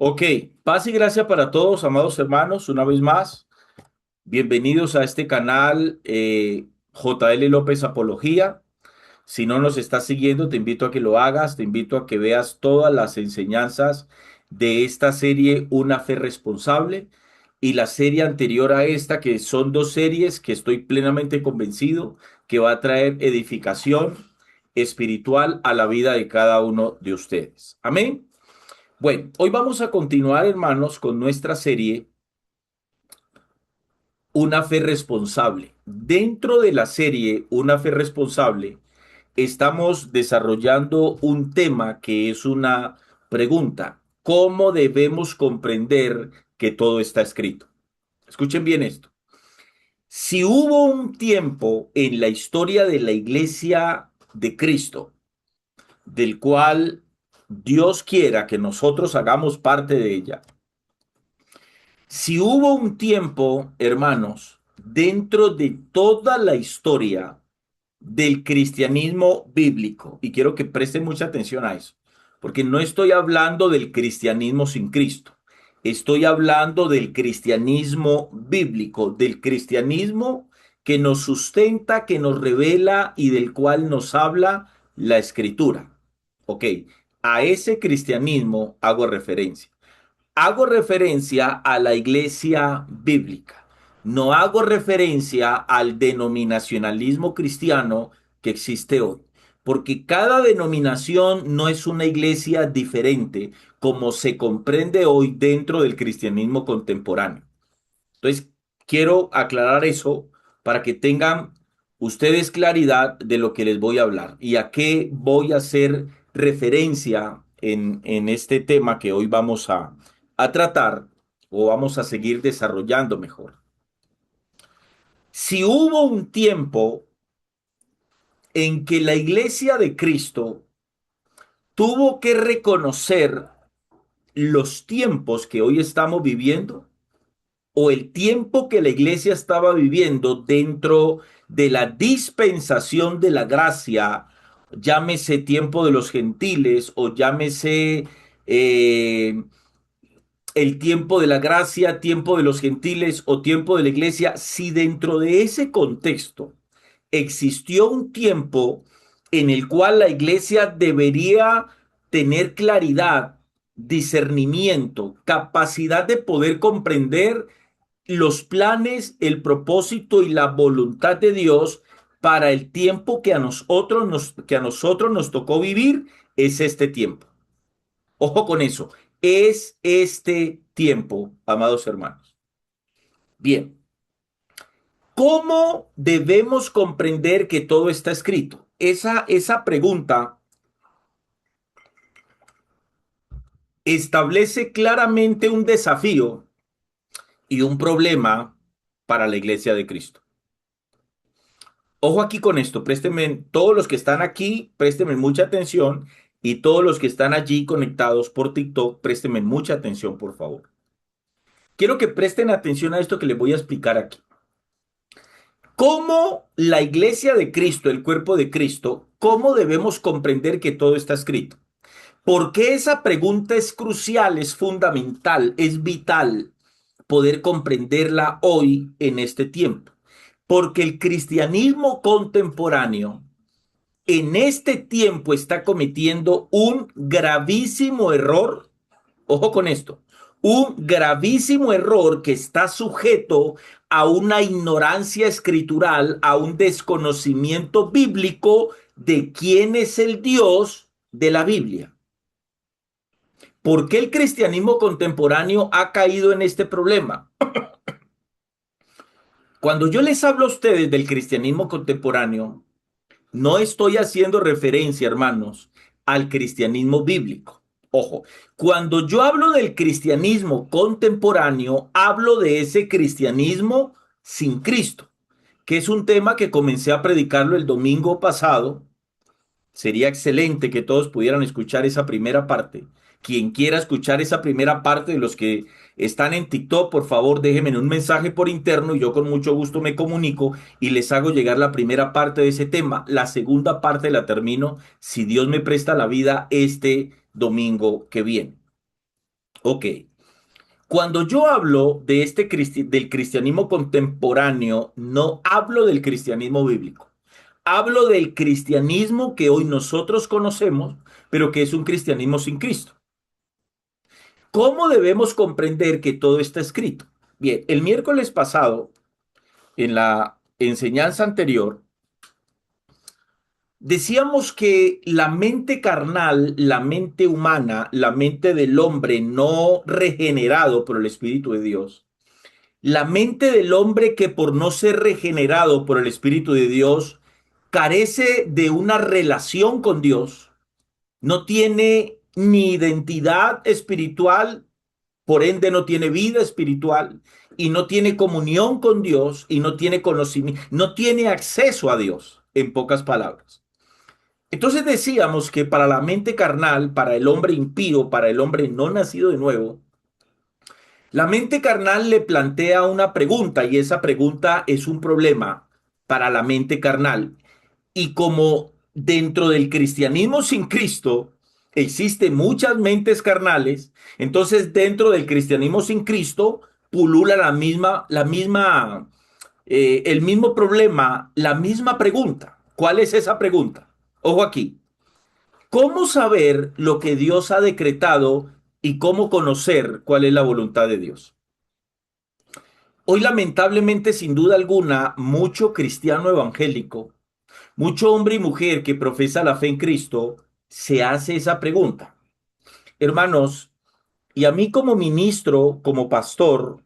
Ok, paz y gracia para todos, amados hermanos, una vez más. Bienvenidos a este canal JL López Apología. Si no nos estás siguiendo, te invito a que lo hagas, te invito a que veas todas las enseñanzas de esta serie Una Fe Responsable y la serie anterior a esta, que son dos series que estoy plenamente convencido que va a traer edificación espiritual a la vida de cada uno de ustedes. Amén. Bueno, hoy vamos a continuar, hermanos, con nuestra serie Una fe responsable. Dentro de la serie Una fe responsable, estamos desarrollando un tema que es una pregunta. ¿Cómo debemos comprender que todo está escrito? Escuchen bien esto. Si hubo un tiempo en la historia de la iglesia de Cristo, del cual Dios quiera que nosotros hagamos parte de ella, si hubo un tiempo, hermanos, dentro de toda la historia del cristianismo bíblico, y quiero que presten mucha atención a eso, porque no estoy hablando del cristianismo sin Cristo, estoy hablando del cristianismo bíblico, del cristianismo que nos sustenta, que nos revela y del cual nos habla la escritura. Ok, a ese cristianismo hago referencia. Hago referencia a la iglesia bíblica, no hago referencia al denominacionalismo cristiano que existe hoy, porque cada denominación no es una iglesia diferente como se comprende hoy dentro del cristianismo contemporáneo. Entonces, quiero aclarar eso para que tengan ustedes claridad de lo que les voy a hablar y a qué voy a hacer referencia en este tema que hoy vamos a tratar o vamos a seguir desarrollando mejor. Si hubo un tiempo en que la iglesia de Cristo tuvo que reconocer los tiempos que hoy estamos viviendo, o el tiempo que la iglesia estaba viviendo dentro de la dispensación de la gracia, llámese tiempo de los gentiles o llámese el tiempo de la gracia, tiempo de los gentiles o tiempo de la iglesia, si dentro de ese contexto existió un tiempo en el cual la iglesia debería tener claridad, discernimiento, capacidad de poder comprender los planes, el propósito y la voluntad de Dios para el tiempo que a nosotros nos tocó vivir, es este tiempo. Ojo con eso, es este tiempo, amados hermanos. Bien, ¿cómo debemos comprender que todo está escrito? Esa pregunta establece claramente un desafío y un problema para la iglesia de Cristo. Ojo aquí con esto, présteme, todos los que están aquí, présteme mucha atención y todos los que están allí conectados por TikTok, présteme mucha atención, por favor. Quiero que presten atención a esto que les voy a explicar aquí. ¿Cómo la iglesia de Cristo, el cuerpo de Cristo, cómo debemos comprender que todo está escrito? Porque esa pregunta es crucial, es fundamental, es vital poder comprenderla hoy en este tiempo. Porque el cristianismo contemporáneo en este tiempo está cometiendo un gravísimo error. Ojo con esto, un gravísimo error que está sujeto a una ignorancia escritural, a un desconocimiento bíblico de quién es el Dios de la Biblia. ¿Por qué el cristianismo contemporáneo ha caído en este problema? Cuando yo les hablo a ustedes del cristianismo contemporáneo, no estoy haciendo referencia, hermanos, al cristianismo bíblico. Ojo, cuando yo hablo del cristianismo contemporáneo, hablo de ese cristianismo sin Cristo, que es un tema que comencé a predicarlo el domingo pasado. Sería excelente que todos pudieran escuchar esa primera parte. Quien quiera escuchar esa primera parte de los que están en TikTok, por favor, déjenme un mensaje por interno y yo con mucho gusto me comunico y les hago llegar la primera parte de ese tema. La segunda parte la termino, si Dios me presta la vida, este domingo que viene. Ok. Cuando yo hablo de del cristianismo contemporáneo, no hablo del cristianismo bíblico. Hablo del cristianismo que hoy nosotros conocemos, pero que es un cristianismo sin Cristo. ¿Cómo debemos comprender que todo está escrito? Bien, el miércoles pasado, en la enseñanza anterior, decíamos que la mente carnal, la mente humana, la mente del hombre no regenerado por el Espíritu de Dios, la mente del hombre que por no ser regenerado por el Espíritu de Dios carece de una relación con Dios, no tiene ni identidad espiritual, por ende no tiene vida espiritual y no tiene comunión con Dios y no tiene conocimiento, no tiene acceso a Dios, en pocas palabras. Entonces decíamos que para la mente carnal, para el hombre impío, para el hombre no nacido de nuevo, la mente carnal le plantea una pregunta y esa pregunta es un problema para la mente carnal. Y como dentro del cristianismo sin Cristo existen muchas mentes carnales, entonces dentro del cristianismo sin Cristo pulula el mismo problema, la misma pregunta. ¿Cuál es esa pregunta? Ojo aquí. ¿Cómo saber lo que Dios ha decretado y cómo conocer cuál es la voluntad de Dios? Hoy lamentablemente, sin duda alguna, mucho cristiano evangélico, mucho hombre y mujer que profesa la fe en Cristo, se hace esa pregunta. Hermanos, y a mí como ministro, como pastor,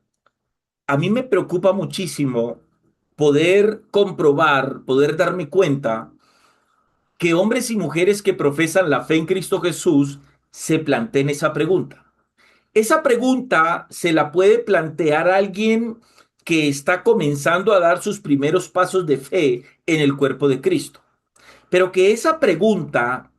a mí me preocupa muchísimo poder comprobar, poder darme cuenta que hombres y mujeres que profesan la fe en Cristo Jesús se planteen esa pregunta. Esa pregunta se la puede plantear alguien que está comenzando a dar sus primeros pasos de fe en el cuerpo de Cristo. Pero que esa pregunta,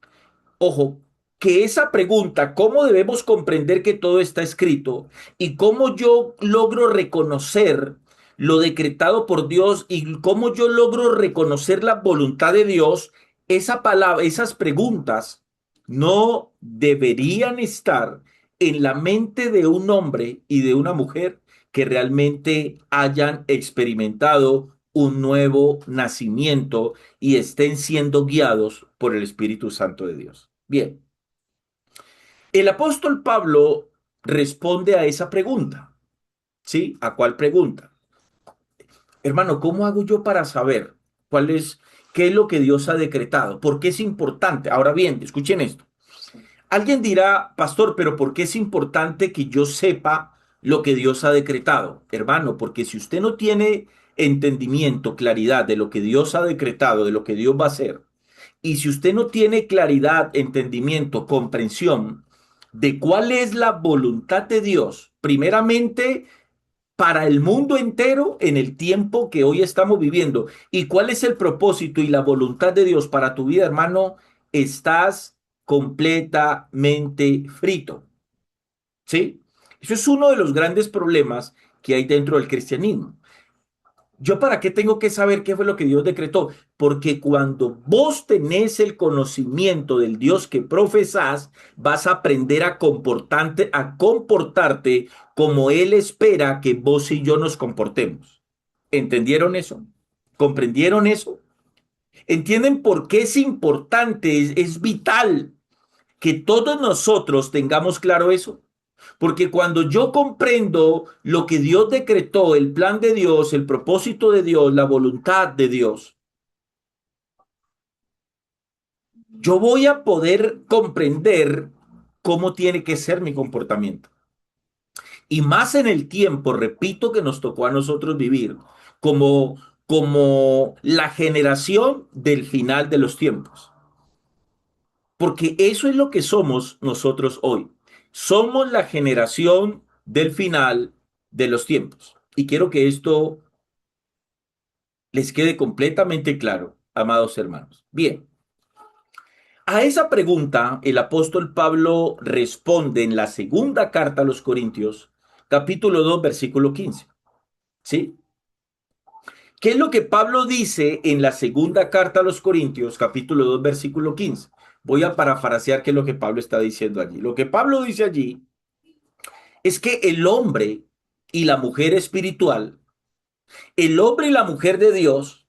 ojo, que esa pregunta, ¿cómo debemos comprender que todo está escrito? Y cómo yo logro reconocer lo decretado por Dios y cómo yo logro reconocer la voluntad de Dios, esa palabra, esas preguntas no deberían estar en la mente de un hombre y de una mujer que realmente hayan experimentado un nuevo nacimiento y estén siendo guiados por el Espíritu Santo de Dios. Bien, el apóstol Pablo responde a esa pregunta, ¿sí? ¿A cuál pregunta? Hermano, ¿cómo hago yo para saber qué es lo que Dios ha decretado? ¿Por qué es importante? Ahora bien, escuchen esto. Alguien dirá, pastor, pero ¿por qué es importante que yo sepa lo que Dios ha decretado? Hermano, porque si usted no tiene entendimiento, claridad de lo que Dios ha decretado, de lo que Dios va a hacer, y si usted no tiene claridad, entendimiento, comprensión de cuál es la voluntad de Dios, primeramente para el mundo entero en el tiempo que hoy estamos viviendo, y cuál es el propósito y la voluntad de Dios para tu vida, hermano, estás completamente frito, ¿sí? Eso es uno de los grandes problemas que hay dentro del cristianismo. ¿Yo para qué tengo que saber qué fue lo que Dios decretó? Porque cuando vos tenés el conocimiento del Dios que profesás, vas a aprender a comportarte como Él espera que vos y yo nos comportemos. ¿Entendieron eso? ¿Comprendieron eso? ¿Entienden por qué es importante, es vital que todos nosotros tengamos claro eso? Porque cuando yo comprendo lo que Dios decretó, el plan de Dios, el propósito de Dios, la voluntad de Dios, yo voy a poder comprender cómo tiene que ser mi comportamiento. Y más en el tiempo, repito, que nos tocó a nosotros vivir como la generación del final de los tiempos. Porque eso es lo que somos nosotros hoy. Somos la generación del final de los tiempos. Y quiero que esto les quede completamente claro, amados hermanos. Bien, a esa pregunta el apóstol Pablo responde en la segunda carta a los Corintios, capítulo 2, versículo 15. ¿Sí? ¿Qué es lo que Pablo dice en la segunda carta a los Corintios, capítulo 2, versículo 15? Voy a parafrasear qué es lo que Pablo está diciendo allí. Lo que Pablo dice allí es que el hombre y la mujer espiritual, el hombre y la mujer de Dios,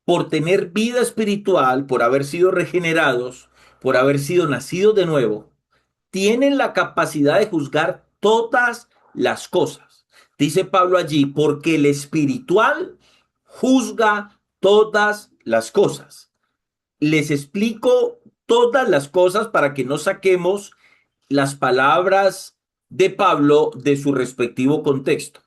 por tener vida espiritual, por haber sido regenerados, por haber sido nacidos de nuevo, tienen la capacidad de juzgar todas las cosas. Dice Pablo allí, porque el espiritual juzga todas las cosas. Les explico todas las cosas para que no saquemos las palabras de Pablo de su respectivo contexto.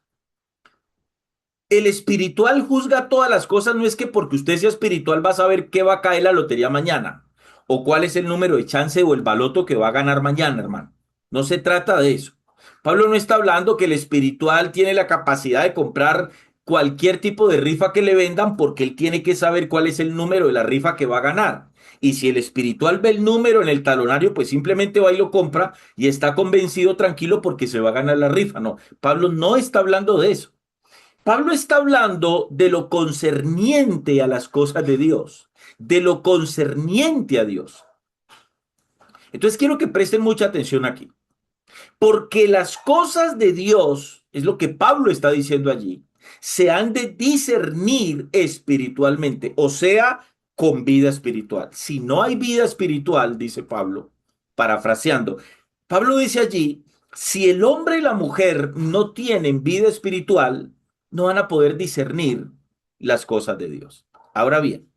El espiritual juzga todas las cosas, no es que porque usted sea espiritual va a saber qué va a caer la lotería mañana o cuál es el número de chance o el baloto que va a ganar mañana, hermano. No se trata de eso. Pablo no está hablando que el espiritual tiene la capacidad de comprar cualquier tipo de rifa que le vendan porque él tiene que saber cuál es el número de la rifa que va a ganar. Y si el espiritual ve el número en el talonario, pues simplemente va y lo compra y está convencido, tranquilo, porque se va a ganar la rifa. No, Pablo no está hablando de eso. Pablo está hablando de lo concerniente a las cosas de Dios, de lo concerniente a Dios. Entonces quiero que presten mucha atención aquí, porque las cosas de Dios, es lo que Pablo está diciendo allí, se han de discernir espiritualmente, o sea, con vida espiritual. Si no hay vida espiritual, dice Pablo, parafraseando, Pablo dice allí, si el hombre y la mujer no tienen vida espiritual, no van a poder discernir las cosas de Dios. Ahora bien,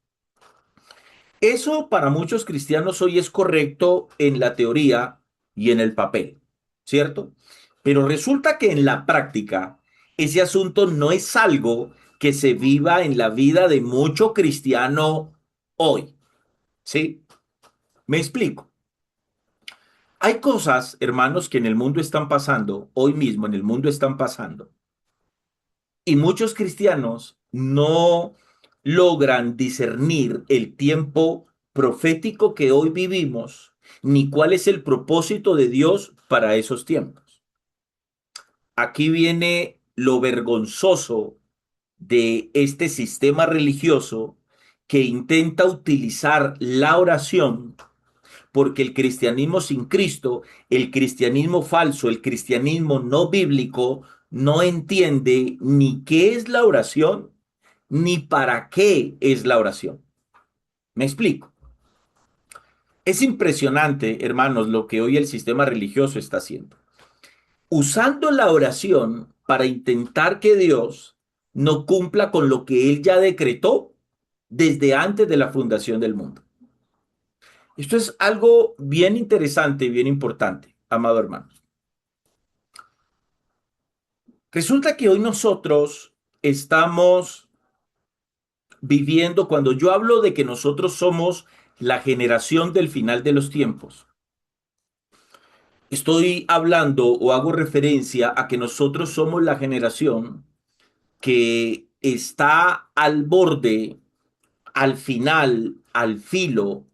eso para muchos cristianos hoy es correcto en la teoría y en el papel, ¿cierto? Pero resulta que en la práctica ese asunto no es algo que se viva en la vida de mucho cristiano hoy, ¿sí? Me explico. Hay cosas, hermanos, que en el mundo están pasando, hoy mismo en el mundo están pasando, y muchos cristianos no logran discernir el tiempo profético que hoy vivimos, ni cuál es el propósito de Dios para esos tiempos. Aquí viene lo vergonzoso de este sistema religioso que intenta utilizar la oración, porque el cristianismo sin Cristo, el cristianismo falso, el cristianismo no bíblico, no entiende ni qué es la oración, ni para qué es la oración. ¿Me explico? Es impresionante, hermanos, lo que hoy el sistema religioso está haciendo. Usando la oración para intentar que Dios no cumpla con lo que Él ya decretó desde antes de la fundación del mundo. Esto es algo bien interesante y bien importante, amado hermano. Resulta que hoy nosotros estamos viviendo, cuando yo hablo de que nosotros somos la generación del final de los tiempos, estoy hablando o hago referencia a que nosotros somos la generación que está al borde, al final, al filo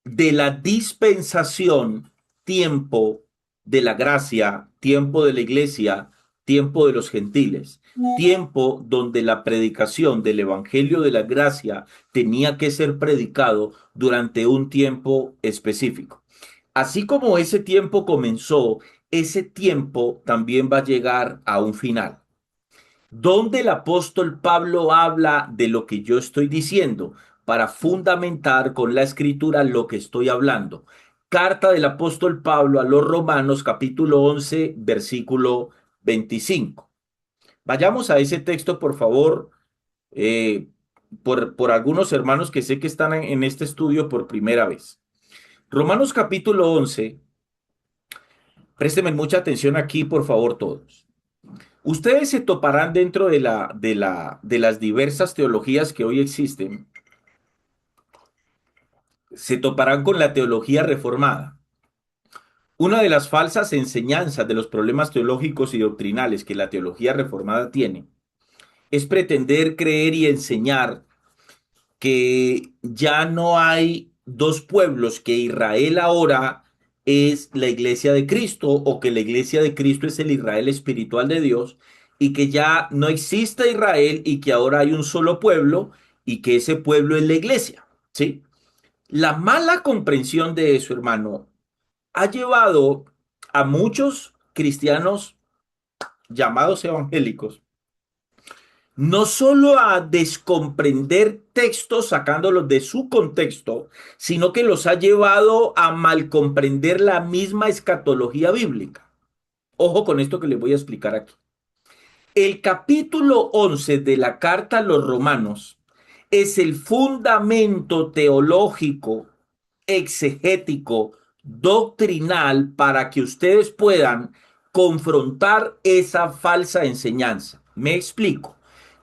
de la dispensación, tiempo de la gracia, tiempo de la iglesia, tiempo de los gentiles, tiempo donde la predicación del evangelio de la gracia tenía que ser predicado durante un tiempo específico. Así como ese tiempo comenzó, ese tiempo también va a llegar a un final. Donde el apóstol Pablo habla de lo que yo estoy diciendo para fundamentar con la escritura lo que estoy hablando. Carta del apóstol Pablo a los Romanos, capítulo 11, versículo 25. Vayamos a ese texto, por favor, eh, por algunos hermanos que sé que están en este estudio por primera vez. Romanos capítulo 11, présteme mucha atención aquí, por favor, todos. Ustedes se toparán dentro de las diversas teologías que hoy existen, se toparán con la teología reformada. Una de las falsas enseñanzas de los problemas teológicos y doctrinales que la teología reformada tiene es pretender creer y enseñar que ya no hay dos pueblos, que Israel ahora es la iglesia de Cristo o que la iglesia de Cristo es el Israel espiritual de Dios y que ya no existe Israel y que ahora hay un solo pueblo y que ese pueblo es la iglesia, ¿sí? La mala comprensión de eso, hermano, ha llevado a muchos cristianos llamados evangélicos no solo a descomprender textos sacándolos de su contexto, sino que los ha llevado a malcomprender la misma escatología bíblica. Ojo con esto que les voy a explicar aquí. El capítulo 11 de la carta a los romanos es el fundamento teológico, exegético, doctrinal para que ustedes puedan confrontar esa falsa enseñanza. Me explico.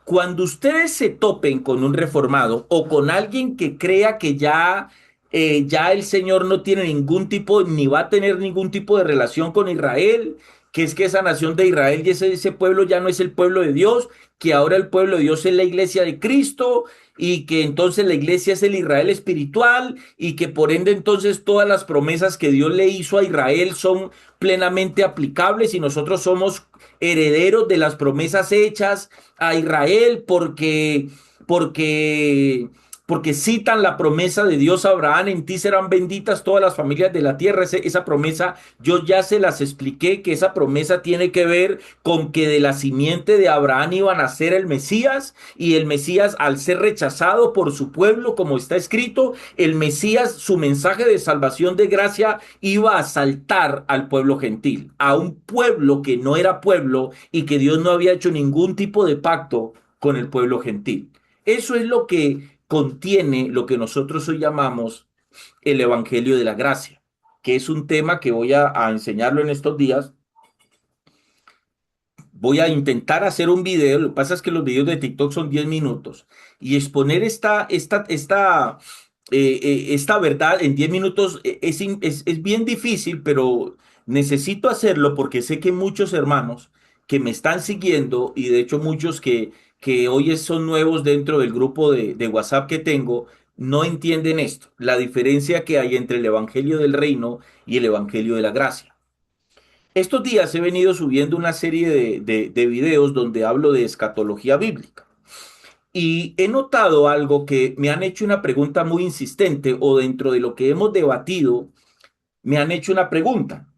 Cuando ustedes se topen con un reformado o con alguien que crea que ya el Señor no tiene ningún tipo, ni va a tener ningún tipo de relación con Israel, que es que esa nación de Israel y ese pueblo ya no es el pueblo de Dios, que ahora el pueblo de Dios es la iglesia de Cristo y que entonces la iglesia es el Israel espiritual y que por ende entonces todas las promesas que Dios le hizo a Israel son plenamente aplicables y nosotros somos herederos de las promesas hechas a Israel porque porque citan la promesa de Dios a Abraham, en ti serán benditas todas las familias de la tierra. Esa promesa yo ya se las expliqué, que esa promesa tiene que ver con que de la simiente de Abraham iba a nacer el Mesías, y el Mesías, al ser rechazado por su pueblo, como está escrito, el Mesías, su mensaje de salvación de gracia iba a saltar al pueblo gentil, a un pueblo que no era pueblo y que Dios no había hecho ningún tipo de pacto con el pueblo gentil. Eso es lo que contiene lo que nosotros hoy llamamos el Evangelio de la Gracia, que es un tema que voy a enseñarlo en estos días. Voy a intentar hacer un video, lo que pasa es que los videos de TikTok son 10 minutos, y exponer esta verdad en 10 minutos es bien difícil, pero necesito hacerlo porque sé que muchos hermanos que me están siguiendo, y de hecho muchos que hoy son nuevos dentro del grupo de WhatsApp que tengo, no entienden esto, la diferencia que hay entre el Evangelio del Reino y el Evangelio de la Gracia. Estos días he venido subiendo una serie de videos donde hablo de escatología bíblica. Y he notado algo que me han hecho una pregunta muy insistente, o dentro de lo que hemos debatido, me han hecho una pregunta.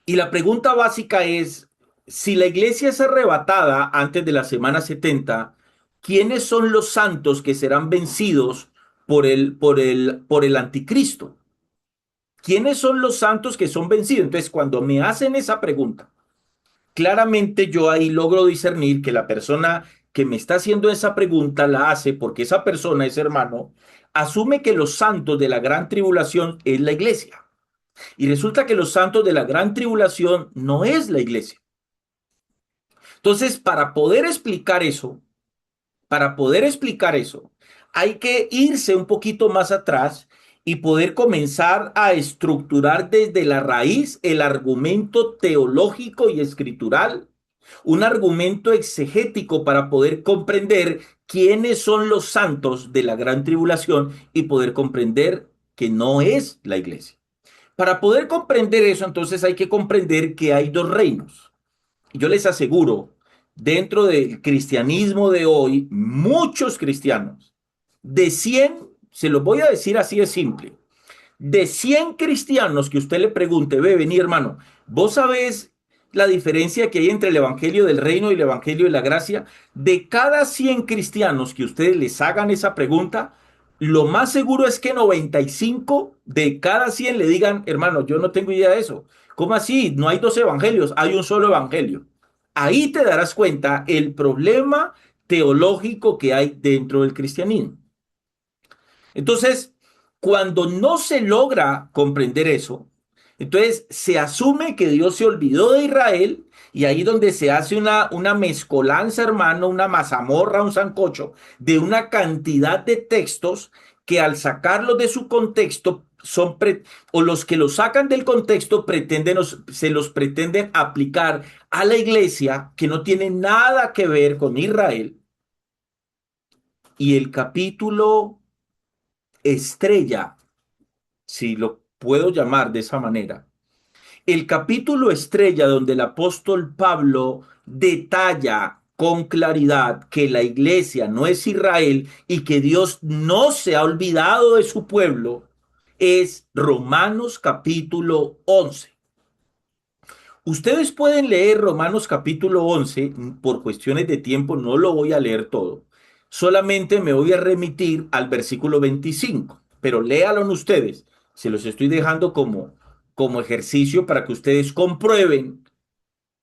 Y la pregunta básica es, si la iglesia es arrebatada antes de la semana 70, ¿quiénes son los santos que serán vencidos por el anticristo? ¿Quiénes son los santos que son vencidos? Entonces, cuando me hacen esa pregunta, claramente yo ahí logro discernir que la persona que me está haciendo esa pregunta la hace porque esa persona, ese hermano, asume que los santos de la gran tribulación es la iglesia. Y resulta que los santos de la gran tribulación no es la iglesia. Entonces, para poder explicar eso, hay que irse un poquito más atrás y poder comenzar a estructurar desde la raíz el argumento teológico y escritural, un argumento exegético para poder comprender quiénes son los santos de la gran tribulación y poder comprender que no es la iglesia. Para poder comprender eso, entonces hay que comprender que hay dos reinos. Yo les aseguro, dentro del cristianismo de hoy, muchos cristianos, de 100, se los voy a decir así de simple, de 100 cristianos que usted le pregunte, ve, vení hermano, ¿vos sabés la diferencia que hay entre el Evangelio del Reino y el Evangelio de la Gracia? De cada 100 cristianos que ustedes les hagan esa pregunta, lo más seguro es que 95 de cada 100 le digan, hermano, yo no tengo idea de eso. ¿Cómo así? No hay dos evangelios, hay un solo evangelio. Ahí te darás cuenta el problema teológico que hay dentro del cristianismo. Entonces, cuando no se logra comprender eso, entonces se asume que Dios se olvidó de Israel, y ahí donde se hace una mezcolanza, hermano, una mazamorra, un sancocho de una cantidad de textos que al sacarlos de su contexto o los que los sacan del contexto se los pretenden aplicar a la iglesia que no tiene nada que ver con Israel. Y el capítulo estrella, si lo puedo llamar de esa manera, el capítulo estrella donde el apóstol Pablo detalla con claridad que la iglesia no es Israel y que Dios no se ha olvidado de su pueblo, es Romanos capítulo 11. Ustedes pueden leer Romanos capítulo 11, por cuestiones de tiempo no lo voy a leer todo. Solamente me voy a remitir al versículo 25, pero léalo ustedes. Se los estoy dejando como ejercicio para que ustedes comprueben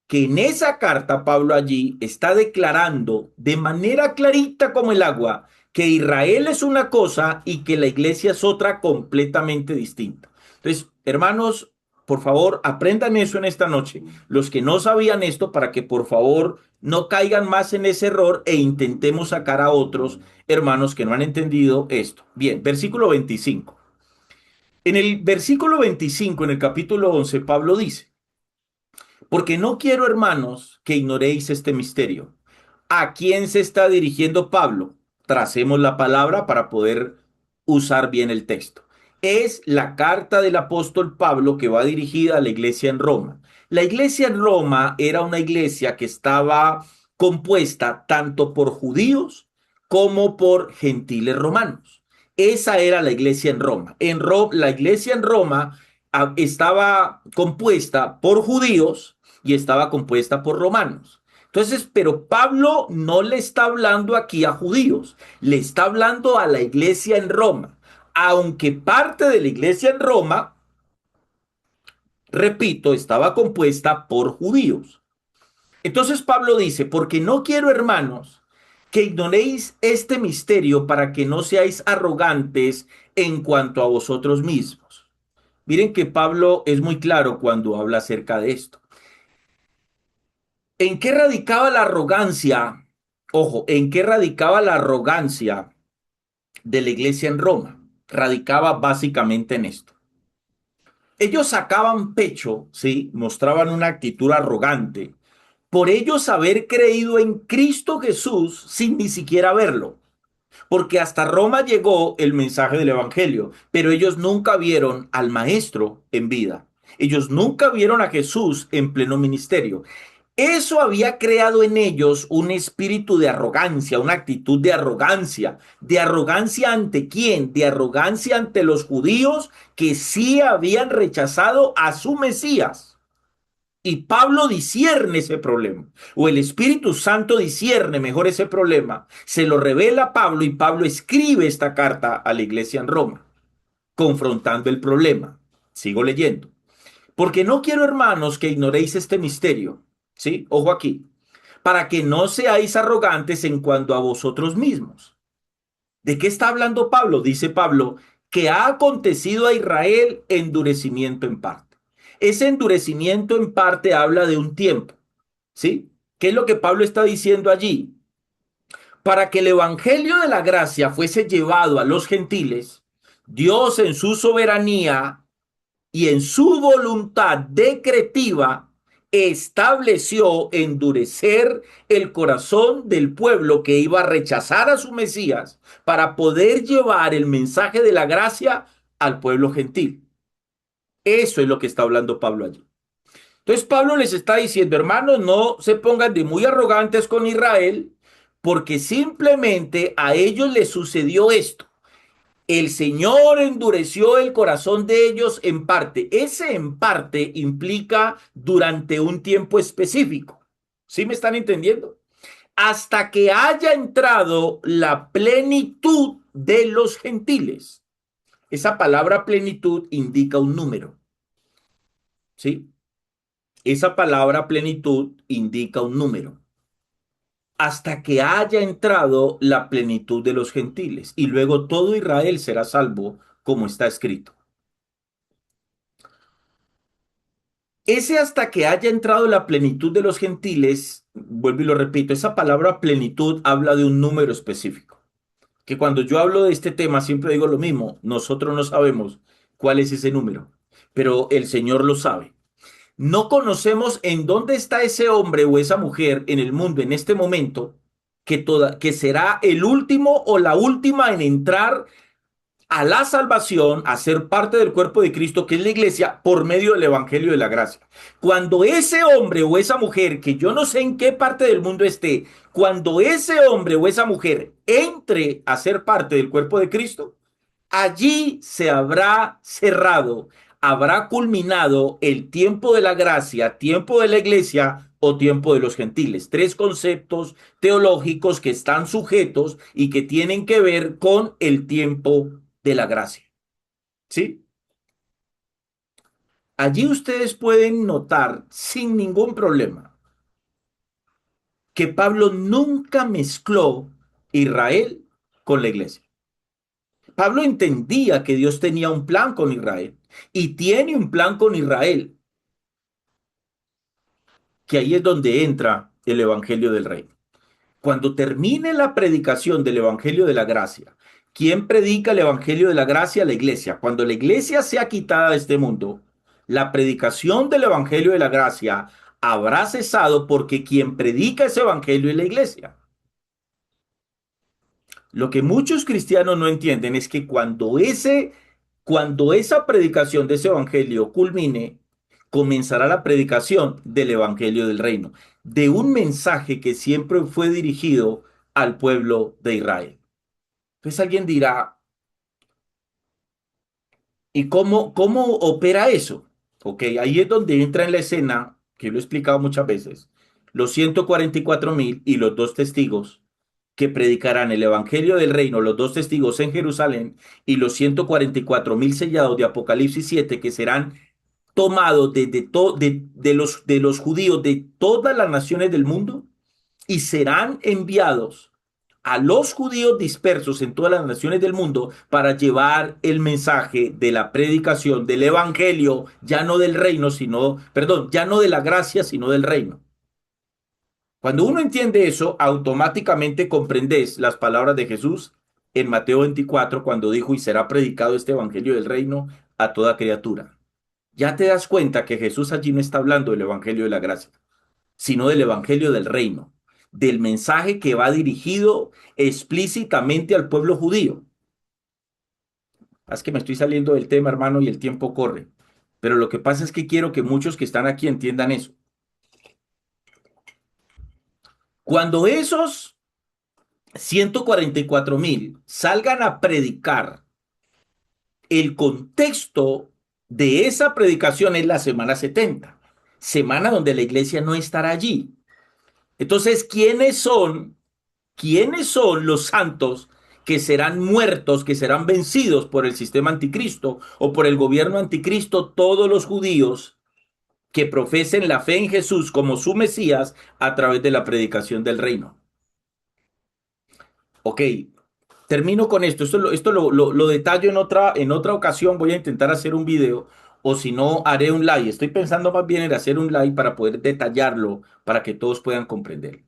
que en esa carta Pablo allí está declarando de manera clarita como el agua que Israel es una cosa y que la iglesia es otra completamente distinta. Entonces, hermanos, por favor, aprendan eso en esta noche. Los que no sabían esto, para que por favor no caigan más en ese error e intentemos sacar a otros hermanos que no han entendido esto. Bien, versículo 25. En el versículo 25, en el capítulo 11, Pablo dice, porque no quiero, hermanos, que ignoréis este misterio. ¿A quién se está dirigiendo Pablo? Tracemos la palabra para poder usar bien el texto. Es la carta del apóstol Pablo que va dirigida a la iglesia en Roma. La iglesia en Roma era una iglesia que estaba compuesta tanto por judíos como por gentiles romanos. Esa era la iglesia en Roma. La iglesia en Roma estaba compuesta por judíos y estaba compuesta por romanos. Entonces, pero Pablo no le está hablando aquí a judíos, le está hablando a la iglesia en Roma, aunque parte de la iglesia en Roma, repito, estaba compuesta por judíos. Entonces Pablo dice, porque no quiero, hermanos, que ignoréis este misterio para que no seáis arrogantes en cuanto a vosotros mismos. Miren que Pablo es muy claro cuando habla acerca de esto. ¿En qué radicaba la arrogancia? Ojo, ¿en qué radicaba la arrogancia de la iglesia en Roma? Radicaba básicamente en esto. Ellos sacaban pecho, ¿sí? Mostraban una actitud arrogante por ellos haber creído en Cristo Jesús sin ni siquiera verlo. Porque hasta Roma llegó el mensaje del Evangelio, pero ellos nunca vieron al Maestro en vida. Ellos nunca vieron a Jesús en pleno ministerio. Eso había creado en ellos un espíritu de arrogancia, una actitud de arrogancia. ¿De arrogancia ante quién? De arrogancia ante los judíos que sí habían rechazado a su Mesías. Y Pablo discierne ese problema, o el Espíritu Santo discierne mejor ese problema. Se lo revela a Pablo y Pablo escribe esta carta a la iglesia en Roma, confrontando el problema. Sigo leyendo. Porque no quiero, hermanos, que ignoréis este misterio. ¿Sí? Ojo aquí. Para que no seáis arrogantes en cuanto a vosotros mismos. ¿De qué está hablando Pablo? Dice Pablo, que ha acontecido a Israel endurecimiento en parte. Ese endurecimiento en parte habla de un tiempo. ¿Sí? ¿Qué es lo que Pablo está diciendo allí? Para que el evangelio de la gracia fuese llevado a los gentiles, Dios en su soberanía y en su voluntad decretiva estableció endurecer el corazón del pueblo que iba a rechazar a su Mesías para poder llevar el mensaje de la gracia al pueblo gentil. Eso es lo que está hablando Pablo allí. Entonces Pablo les está diciendo, hermanos, no se pongan de muy arrogantes con Israel, porque simplemente a ellos les sucedió esto. El Señor endureció el corazón de ellos en parte. Ese en parte implica durante un tiempo específico. ¿Sí me están entendiendo? Hasta que haya entrado la plenitud de los gentiles. Esa palabra plenitud indica un número. ¿Sí? Esa palabra plenitud indica un número. Hasta que haya entrado la plenitud de los gentiles. Y luego todo Israel será salvo, como está escrito. Ese hasta que haya entrado la plenitud de los gentiles, vuelvo y lo repito, esa palabra plenitud habla de un número específico. Que cuando yo hablo de este tema siempre digo lo mismo, nosotros no sabemos cuál es ese número, pero el Señor lo sabe. No conocemos en dónde está ese hombre o esa mujer en el mundo en este momento que será el último o la última en entrar a la salvación, a ser parte del cuerpo de Cristo, que es la iglesia, por medio del Evangelio de la Gracia. Cuando ese hombre o esa mujer, que yo no sé en qué parte del mundo esté, cuando ese hombre o esa mujer entre a ser parte del cuerpo de Cristo, Allí se habrá cerrado, habrá culminado el tiempo de la gracia, tiempo de la iglesia o tiempo de los gentiles. Tres conceptos teológicos que están sujetos y que tienen que ver con el tiempo de la gracia. ¿Sí? Allí ustedes pueden notar sin ningún problema que Pablo nunca mezcló Israel con la iglesia. Pablo entendía que Dios tenía un plan con Israel y tiene un plan con Israel, que ahí es donde entra el Evangelio del Reino. Cuando termine la predicación del Evangelio de la Gracia, ¿quién predica el Evangelio de la Gracia? La iglesia. Cuando la iglesia sea quitada de este mundo, la predicación del Evangelio de la Gracia habrá cesado porque quien predica ese Evangelio es la iglesia. Lo que muchos cristianos no entienden es que cuando esa predicación de ese evangelio culmine, comenzará la predicación del evangelio del reino, de un mensaje que siempre fue dirigido al pueblo de Israel. Entonces alguien dirá, ¿y cómo opera eso? Ok, ahí es donde entra en la escena, que lo he explicado muchas veces, los 144,000 y los dos testigos que predicarán el Evangelio del Reino, los dos testigos en Jerusalén y los 144,000 sellados de Apocalipsis 7 que serán tomados de los judíos de todas las naciones del mundo y serán enviados a los judíos dispersos en todas las naciones del mundo para llevar el mensaje de la predicación del Evangelio, ya no del reino, sino, perdón, ya no de la gracia, sino del reino. Cuando uno entiende eso, automáticamente comprendes las palabras de Jesús en Mateo 24, cuando dijo, y será predicado este evangelio del reino a toda criatura. Ya te das cuenta que Jesús allí no está hablando del evangelio de la gracia, sino del evangelio del reino, del mensaje que va dirigido explícitamente al pueblo judío. Es que me estoy saliendo del tema, hermano, y el tiempo corre. Pero lo que pasa es que quiero que muchos que están aquí entiendan eso. Cuando esos 144,000 salgan a predicar, el contexto de esa predicación es la semana 70, semana donde la iglesia no estará allí. Entonces, ¿quiénes son los santos que serán muertos, que serán vencidos por el sistema anticristo o por el gobierno anticristo? Todos los judíos que profesen la fe en Jesús como su Mesías a través de la predicación del reino. Ok, termino con esto. Esto lo detallo en otra ocasión. Voy a intentar hacer un video o si no, haré un live. Estoy pensando más bien en hacer un live para poder detallarlo, para que todos puedan comprender.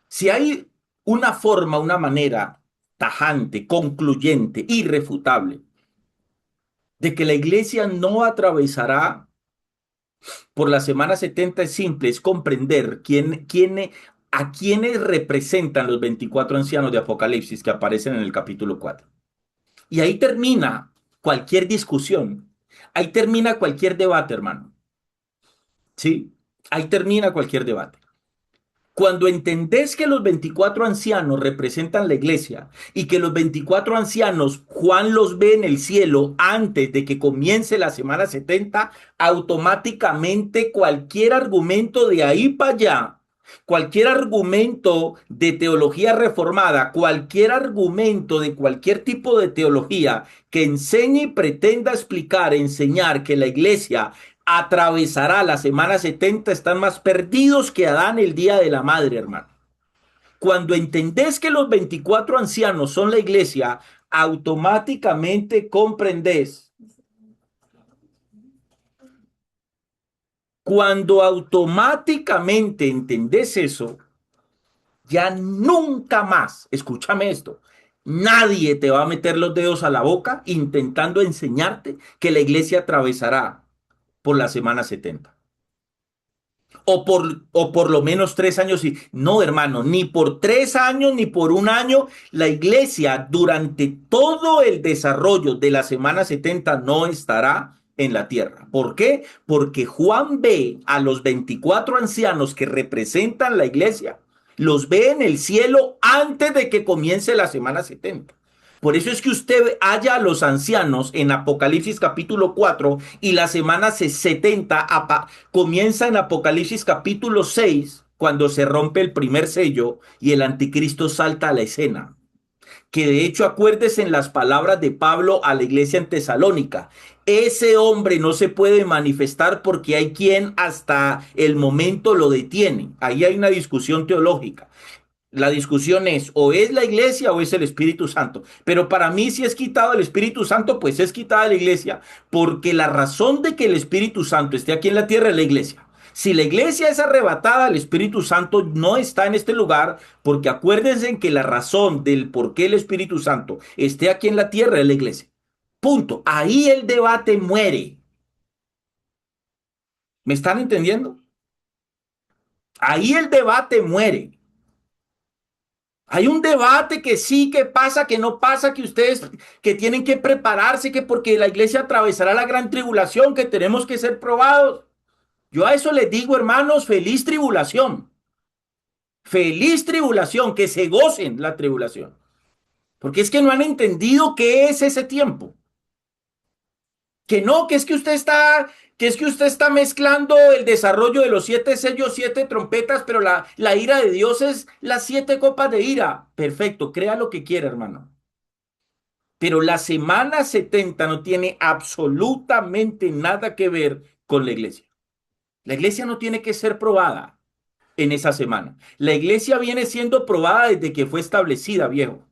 Si hay una forma, una manera tajante, concluyente, irrefutable, de que la iglesia no atravesará por la semana 70 es simple, es comprender a quiénes representan los 24 ancianos de Apocalipsis que aparecen en el capítulo 4. Y ahí termina cualquier discusión. Ahí termina cualquier debate, hermano. ¿Sí? Ahí termina cualquier debate. Cuando entendés que los 24 ancianos representan la iglesia y que los 24 ancianos Juan los ve en el cielo antes de que comience la semana 70, automáticamente cualquier argumento de ahí para allá, cualquier argumento de teología reformada, cualquier argumento de cualquier tipo de teología que enseñe y pretenda explicar, enseñar que la iglesia atravesará la semana 70, están más perdidos que Adán el día de la madre, hermano. Cuando entendés que los 24 ancianos son la iglesia, automáticamente comprendés. Cuando automáticamente entendés eso, ya nunca más, escúchame esto, nadie te va a meter los dedos a la boca intentando enseñarte que la iglesia atravesará por la semana 70. O por lo menos 3 años. No, hermano, ni por 3 años ni por un año, la iglesia durante todo el desarrollo de la semana 70 no estará en la tierra. ¿Por qué? Porque Juan ve a los 24 ancianos que representan la iglesia, los ve en el cielo antes de que comience la semana 70. Por eso es que usted halla a los ancianos en Apocalipsis capítulo 4 y la semana 70 comienza en Apocalipsis capítulo 6 cuando se rompe el primer sello y el anticristo salta a la escena. Que de hecho acuérdese en las palabras de Pablo a la iglesia en Tesalónica. Ese hombre no se puede manifestar porque hay quien hasta el momento lo detiene. Ahí hay una discusión teológica. La discusión es o es la iglesia o es el Espíritu Santo. Pero para mí si es quitado el Espíritu Santo, pues es quitada la iglesia, porque la razón de que el Espíritu Santo esté aquí en la tierra es la iglesia. Si la iglesia es arrebatada, el Espíritu Santo no está en este lugar, porque acuérdense que la razón del por qué el Espíritu Santo esté aquí en la tierra es la iglesia. Punto. Ahí el debate muere. ¿Me están entendiendo? Ahí el debate muere. Hay un debate que sí, que pasa, que no pasa, que ustedes que tienen que prepararse, que porque la iglesia atravesará la gran tribulación, que tenemos que ser probados. Yo a eso les digo, hermanos, feliz tribulación, que se gocen la tribulación, porque es que no han entendido qué es ese tiempo. Que no, que es que usted está mezclando el desarrollo de los siete sellos, siete trompetas, pero la ira de Dios es las siete copas de ira. Perfecto, crea lo que quiera, hermano. Pero la semana 70 no tiene absolutamente nada que ver con la iglesia. La iglesia no tiene que ser probada en esa semana. La iglesia viene siendo probada desde que fue establecida, viejo.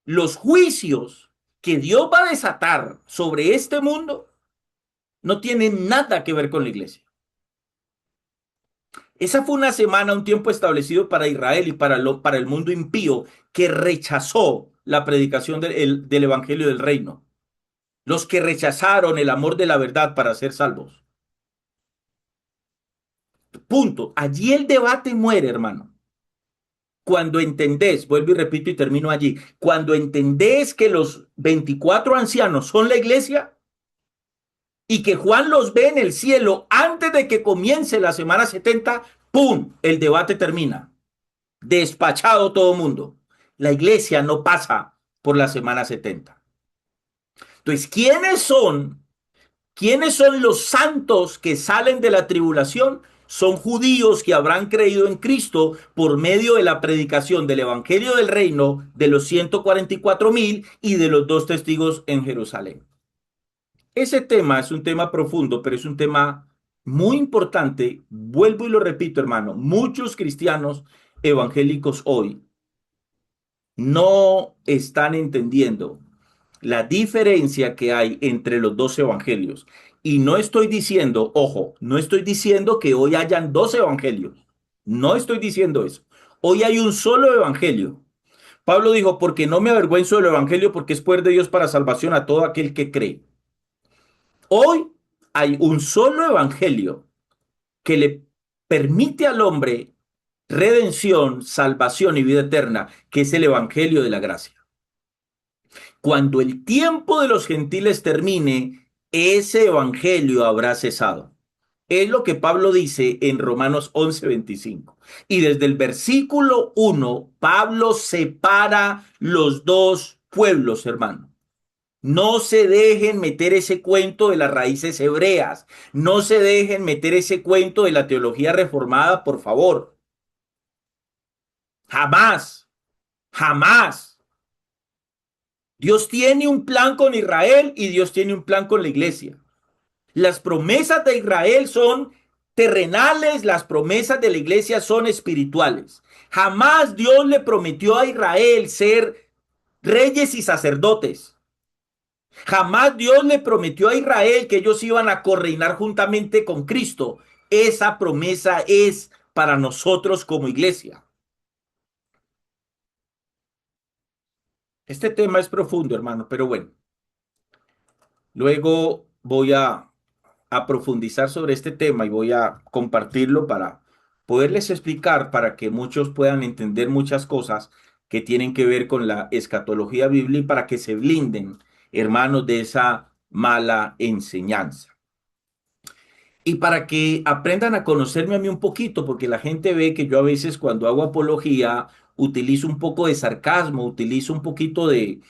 Los juicios que Dios va a desatar sobre este mundo no tienen nada que ver con la iglesia. Esa fue una semana, un tiempo establecido para Israel y para el mundo impío que rechazó la predicación del evangelio del reino. Los que rechazaron el amor de la verdad para ser salvos. Punto. Allí el debate muere, hermano. Cuando entendés, vuelvo y repito y termino allí, cuando entendés que los 24 ancianos son la iglesia y que Juan los ve en el cielo antes de que comience la semana 70, ¡pum! El debate termina. Despachado todo mundo. La iglesia no pasa por la semana 70. Entonces, ¿quiénes son los santos que salen de la tribulación? Son judíos que habrán creído en Cristo por medio de la predicación del Evangelio del Reino de los 144,000 y de los dos testigos en Jerusalén. Ese tema es un tema profundo, pero es un tema muy importante. Vuelvo y lo repito, hermano. Muchos cristianos evangélicos hoy no están entendiendo la diferencia que hay entre los dos evangelios. Y no estoy diciendo, ojo, no estoy diciendo que hoy hayan dos evangelios. No estoy diciendo eso. Hoy hay un solo evangelio. Pablo dijo, porque no me avergüenzo del evangelio, porque es poder de Dios para salvación a todo aquel que cree. Hoy hay un solo evangelio que le permite al hombre redención, salvación y vida eterna, que es el evangelio de la gracia. Cuando el tiempo de los gentiles termine, ese evangelio habrá cesado. Es lo que Pablo dice en Romanos 11:25. Y desde el versículo 1, Pablo separa los dos pueblos, hermano. No se dejen meter ese cuento de las raíces hebreas. No se dejen meter ese cuento de la teología reformada, por favor. Jamás, jamás. Dios tiene un plan con Israel y Dios tiene un plan con la iglesia. Las promesas de Israel son terrenales, las promesas de la iglesia son espirituales. Jamás Dios le prometió a Israel ser reyes y sacerdotes. Jamás Dios le prometió a Israel que ellos iban a correinar juntamente con Cristo. Esa promesa es para nosotros como iglesia. Este tema es profundo, hermano, pero bueno, luego voy a profundizar sobre este tema y voy a compartirlo para poderles explicar, para que muchos puedan entender muchas cosas que tienen que ver con la escatología bíblica y para que se blinden, hermanos, de esa mala enseñanza. Y para que aprendan a conocerme a mí un poquito, porque la gente ve que yo a veces cuando hago apología utilizo un poco de sarcasmo, utilizo un poquito de,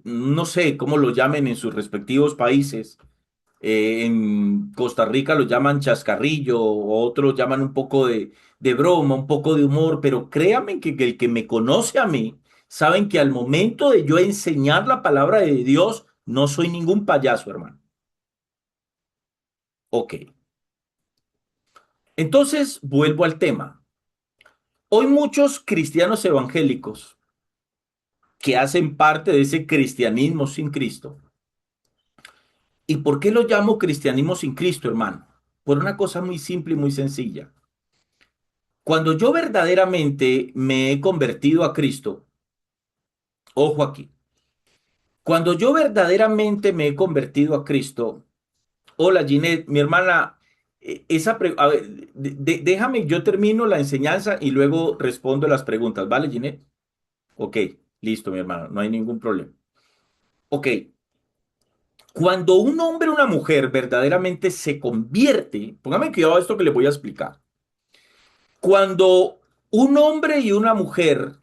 no sé cómo lo llamen en sus respectivos países. En Costa Rica lo llaman chascarrillo, o otros llaman un poco de broma, un poco de humor, pero créanme que el que me conoce a mí, saben que al momento de yo enseñar la palabra de Dios, no soy ningún payaso, hermano. Ok. Entonces, vuelvo al tema. Hoy muchos cristianos evangélicos que hacen parte de ese cristianismo sin Cristo. ¿Y por qué lo llamo cristianismo sin Cristo, hermano? Por una cosa muy simple y muy sencilla. Cuando yo verdaderamente me he convertido a Cristo, ojo aquí, cuando yo verdaderamente me he convertido a Cristo, hola Ginette, mi hermana, a ver, déjame, yo termino la enseñanza y luego respondo las preguntas, ¿vale, Ginette? Ok, listo, mi hermana, no hay ningún problema. Ok, cuando un hombre o una mujer verdaderamente se convierte, póngame cuidado a esto que le voy a explicar. Cuando un hombre y una mujer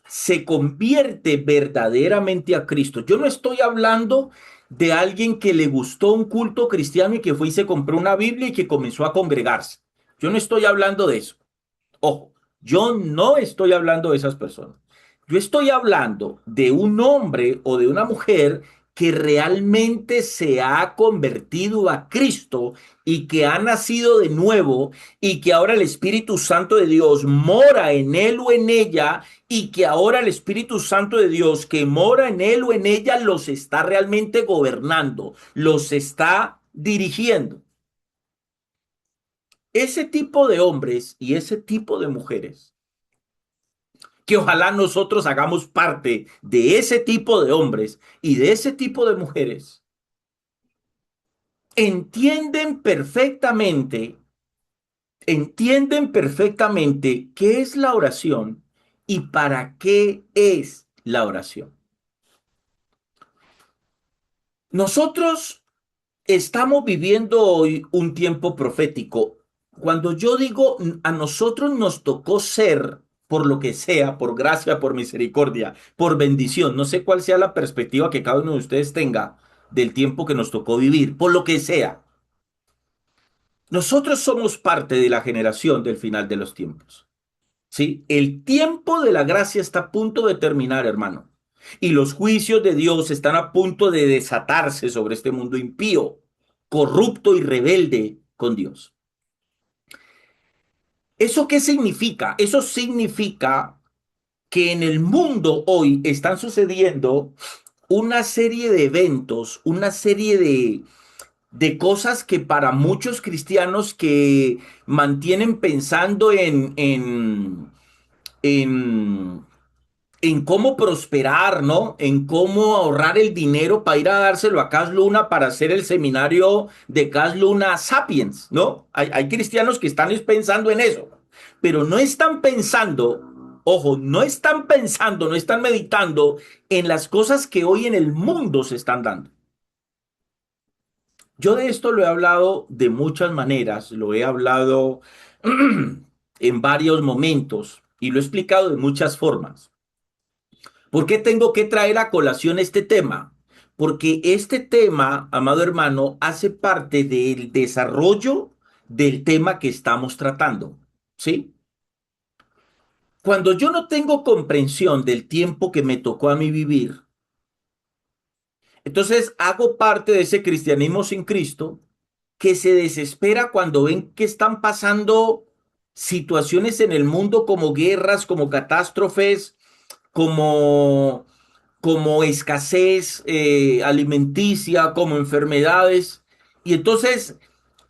se convierte verdaderamente a Cristo. Yo no estoy hablando de alguien que le gustó un culto cristiano y que fue y se compró una Biblia y que comenzó a congregarse. Yo no estoy hablando de eso. Ojo, yo no estoy hablando de esas personas. Yo estoy hablando de un hombre o de una mujer que realmente se ha convertido a Cristo y que ha nacido de nuevo y que ahora el Espíritu Santo de Dios mora en él o en ella y que ahora el Espíritu Santo de Dios que mora en él o en ella los está realmente gobernando, los está dirigiendo. Ese tipo de hombres y ese tipo de mujeres que ojalá nosotros hagamos parte de ese tipo de hombres y de ese tipo de mujeres, entienden perfectamente, entienden perfectamente qué es la oración y para qué es la oración. Nosotros estamos viviendo hoy un tiempo profético. Cuando yo digo a nosotros nos tocó ser, por lo que sea, por gracia, por misericordia, por bendición, no sé cuál sea la perspectiva que cada uno de ustedes tenga del tiempo que nos tocó vivir, por lo que sea. Nosotros somos parte de la generación del final de los tiempos. ¿Sí? El tiempo de la gracia está a punto de terminar, hermano. Y los juicios de Dios están a punto de desatarse sobre este mundo impío, corrupto y rebelde con Dios. ¿Eso qué significa? Eso significa que en el mundo hoy están sucediendo una serie de eventos, una serie de cosas que para muchos cristianos que mantienen pensando en en cómo prosperar, ¿no? En cómo ahorrar el dinero para ir a dárselo a Cas Luna para hacer el seminario de Cas Luna Sapiens, ¿no? Hay cristianos que están pensando en eso, pero no están pensando, ojo, no están pensando, no están meditando en las cosas que hoy en el mundo se están dando. Yo de esto lo he hablado de muchas maneras, lo he hablado en varios momentos y lo he explicado de muchas formas. ¿Por qué tengo que traer a colación este tema? Porque este tema, amado hermano, hace parte del desarrollo del tema que estamos tratando. ¿Sí? Cuando yo no tengo comprensión del tiempo que me tocó a mí vivir, entonces hago parte de ese cristianismo sin Cristo que se desespera cuando ven que están pasando situaciones en el mundo como guerras, como catástrofes, como como escasez alimenticia, como enfermedades. Y entonces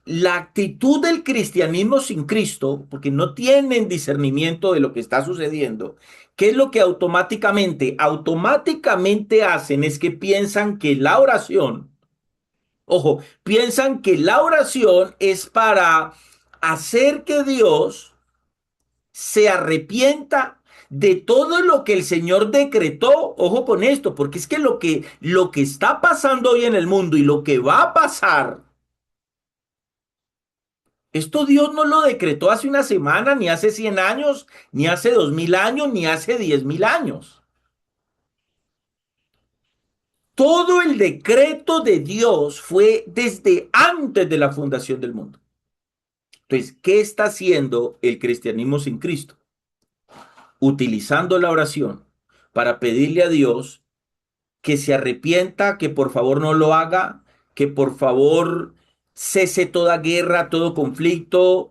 la actitud del cristianismo sin Cristo, porque no tienen discernimiento de lo que está sucediendo, ¿qué es lo que automáticamente hacen? Es que piensan que la oración, ojo, piensan que la oración es para hacer que Dios se arrepienta de todo lo que el Señor decretó. Ojo con esto, porque es que lo que está pasando hoy en el mundo y lo que va a pasar Esto Dios no lo decretó hace una semana, ni hace 100 años, ni hace 2000 años, ni hace 10.000 años. Todo el decreto de Dios fue desde antes de la fundación del mundo. Entonces, ¿qué está haciendo el cristianismo sin Cristo? Utilizando la oración para pedirle a Dios que se arrepienta, que por favor no lo haga, que por favor cese toda guerra, todo conflicto,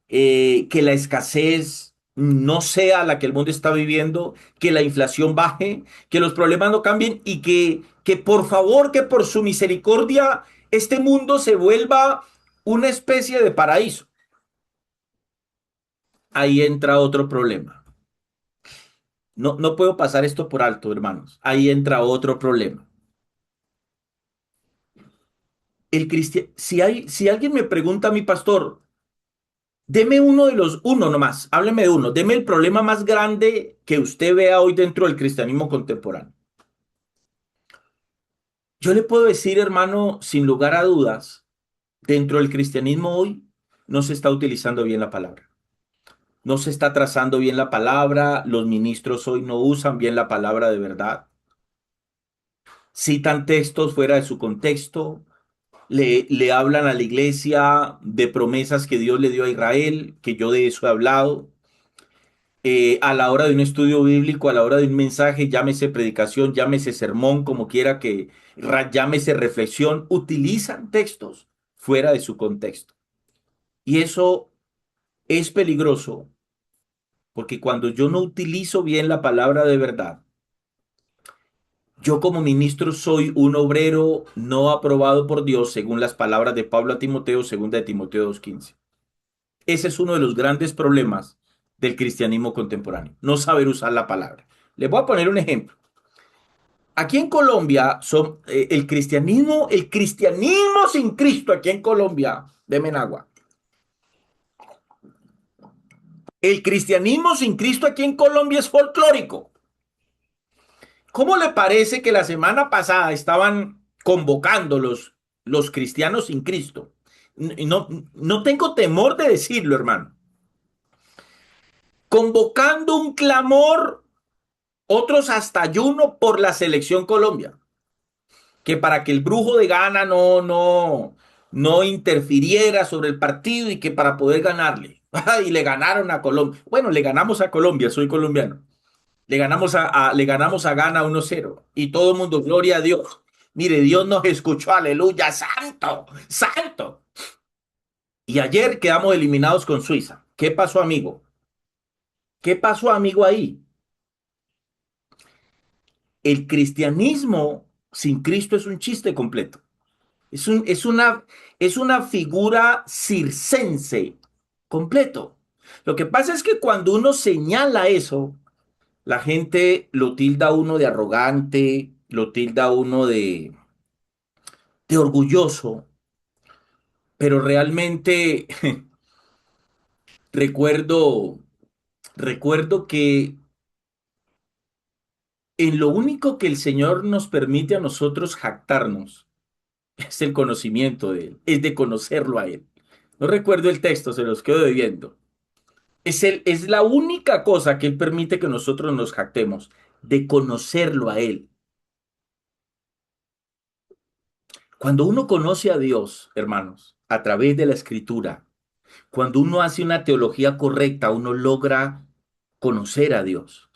que la escasez no sea la que el mundo está viviendo, que la inflación baje, que los problemas no cambien y que por favor, que por su misericordia, este mundo se vuelva una especie de paraíso. Ahí entra otro problema. No, no puedo pasar esto por alto, hermanos. Ahí entra otro problema. Si alguien me pregunta a mi pastor, deme uno nomás, hábleme de uno, deme el problema más grande que usted vea hoy dentro del cristianismo contemporáneo. Yo le puedo decir, hermano, sin lugar a dudas, dentro del cristianismo hoy no se está utilizando bien la palabra. No se está trazando bien la palabra, los ministros hoy no usan bien la palabra de verdad. Citan textos fuera de su contexto, le hablan a la iglesia de promesas que Dios le dio a Israel, que yo de eso he hablado. A la hora de un estudio bíblico, a la hora de un mensaje, llámese predicación, llámese sermón, como quiera que, llámese reflexión, utilizan textos fuera de su contexto. Y eso es peligroso, porque cuando yo no utilizo bien la palabra de verdad, yo como ministro soy un obrero no aprobado por Dios, según las palabras de Pablo a Timoteo, segunda de Timoteo 2:15. Ese es uno de los grandes problemas del cristianismo contemporáneo, no saber usar la palabra. Les voy a poner un ejemplo. Aquí en Colombia el cristianismo sin Cristo aquí en Colombia, de Menagua. El cristianismo sin Cristo aquí en Colombia es folclórico. ¿Cómo le parece que la semana pasada estaban convocando los cristianos sin Cristo? No, no tengo temor de decirlo, hermano. Convocando un clamor, otros hasta ayuno por la selección Colombia, que para que el brujo de Ghana no interfiriera sobre el partido y que para poder ganarle. Y le ganaron a Colombia. Bueno, le ganamos a Colombia, soy colombiano. Le ganamos a Ghana 1-0. Y todo el mundo, gloria a Dios. Mire, Dios nos escuchó, aleluya, santo, santo. Y ayer quedamos eliminados con Suiza. ¿Qué pasó, amigo? ¿Qué pasó, amigo, ahí? El cristianismo sin Cristo es un chiste completo. Es una figura circense completo. Lo que pasa es que cuando uno señala eso, la gente lo tilda a uno de arrogante, lo tilda a uno de orgulloso, pero realmente recuerdo, recuerdo que en lo único que el Señor nos permite a nosotros jactarnos es el conocimiento de Él, es de conocerlo a Él. No recuerdo el texto, se los quedo debiendo. Es la única cosa que Él permite que nosotros nos jactemos, de conocerlo a Él. Cuando uno conoce a Dios, hermanos, a través de la Escritura, cuando uno hace una teología correcta, uno logra conocer a Dios.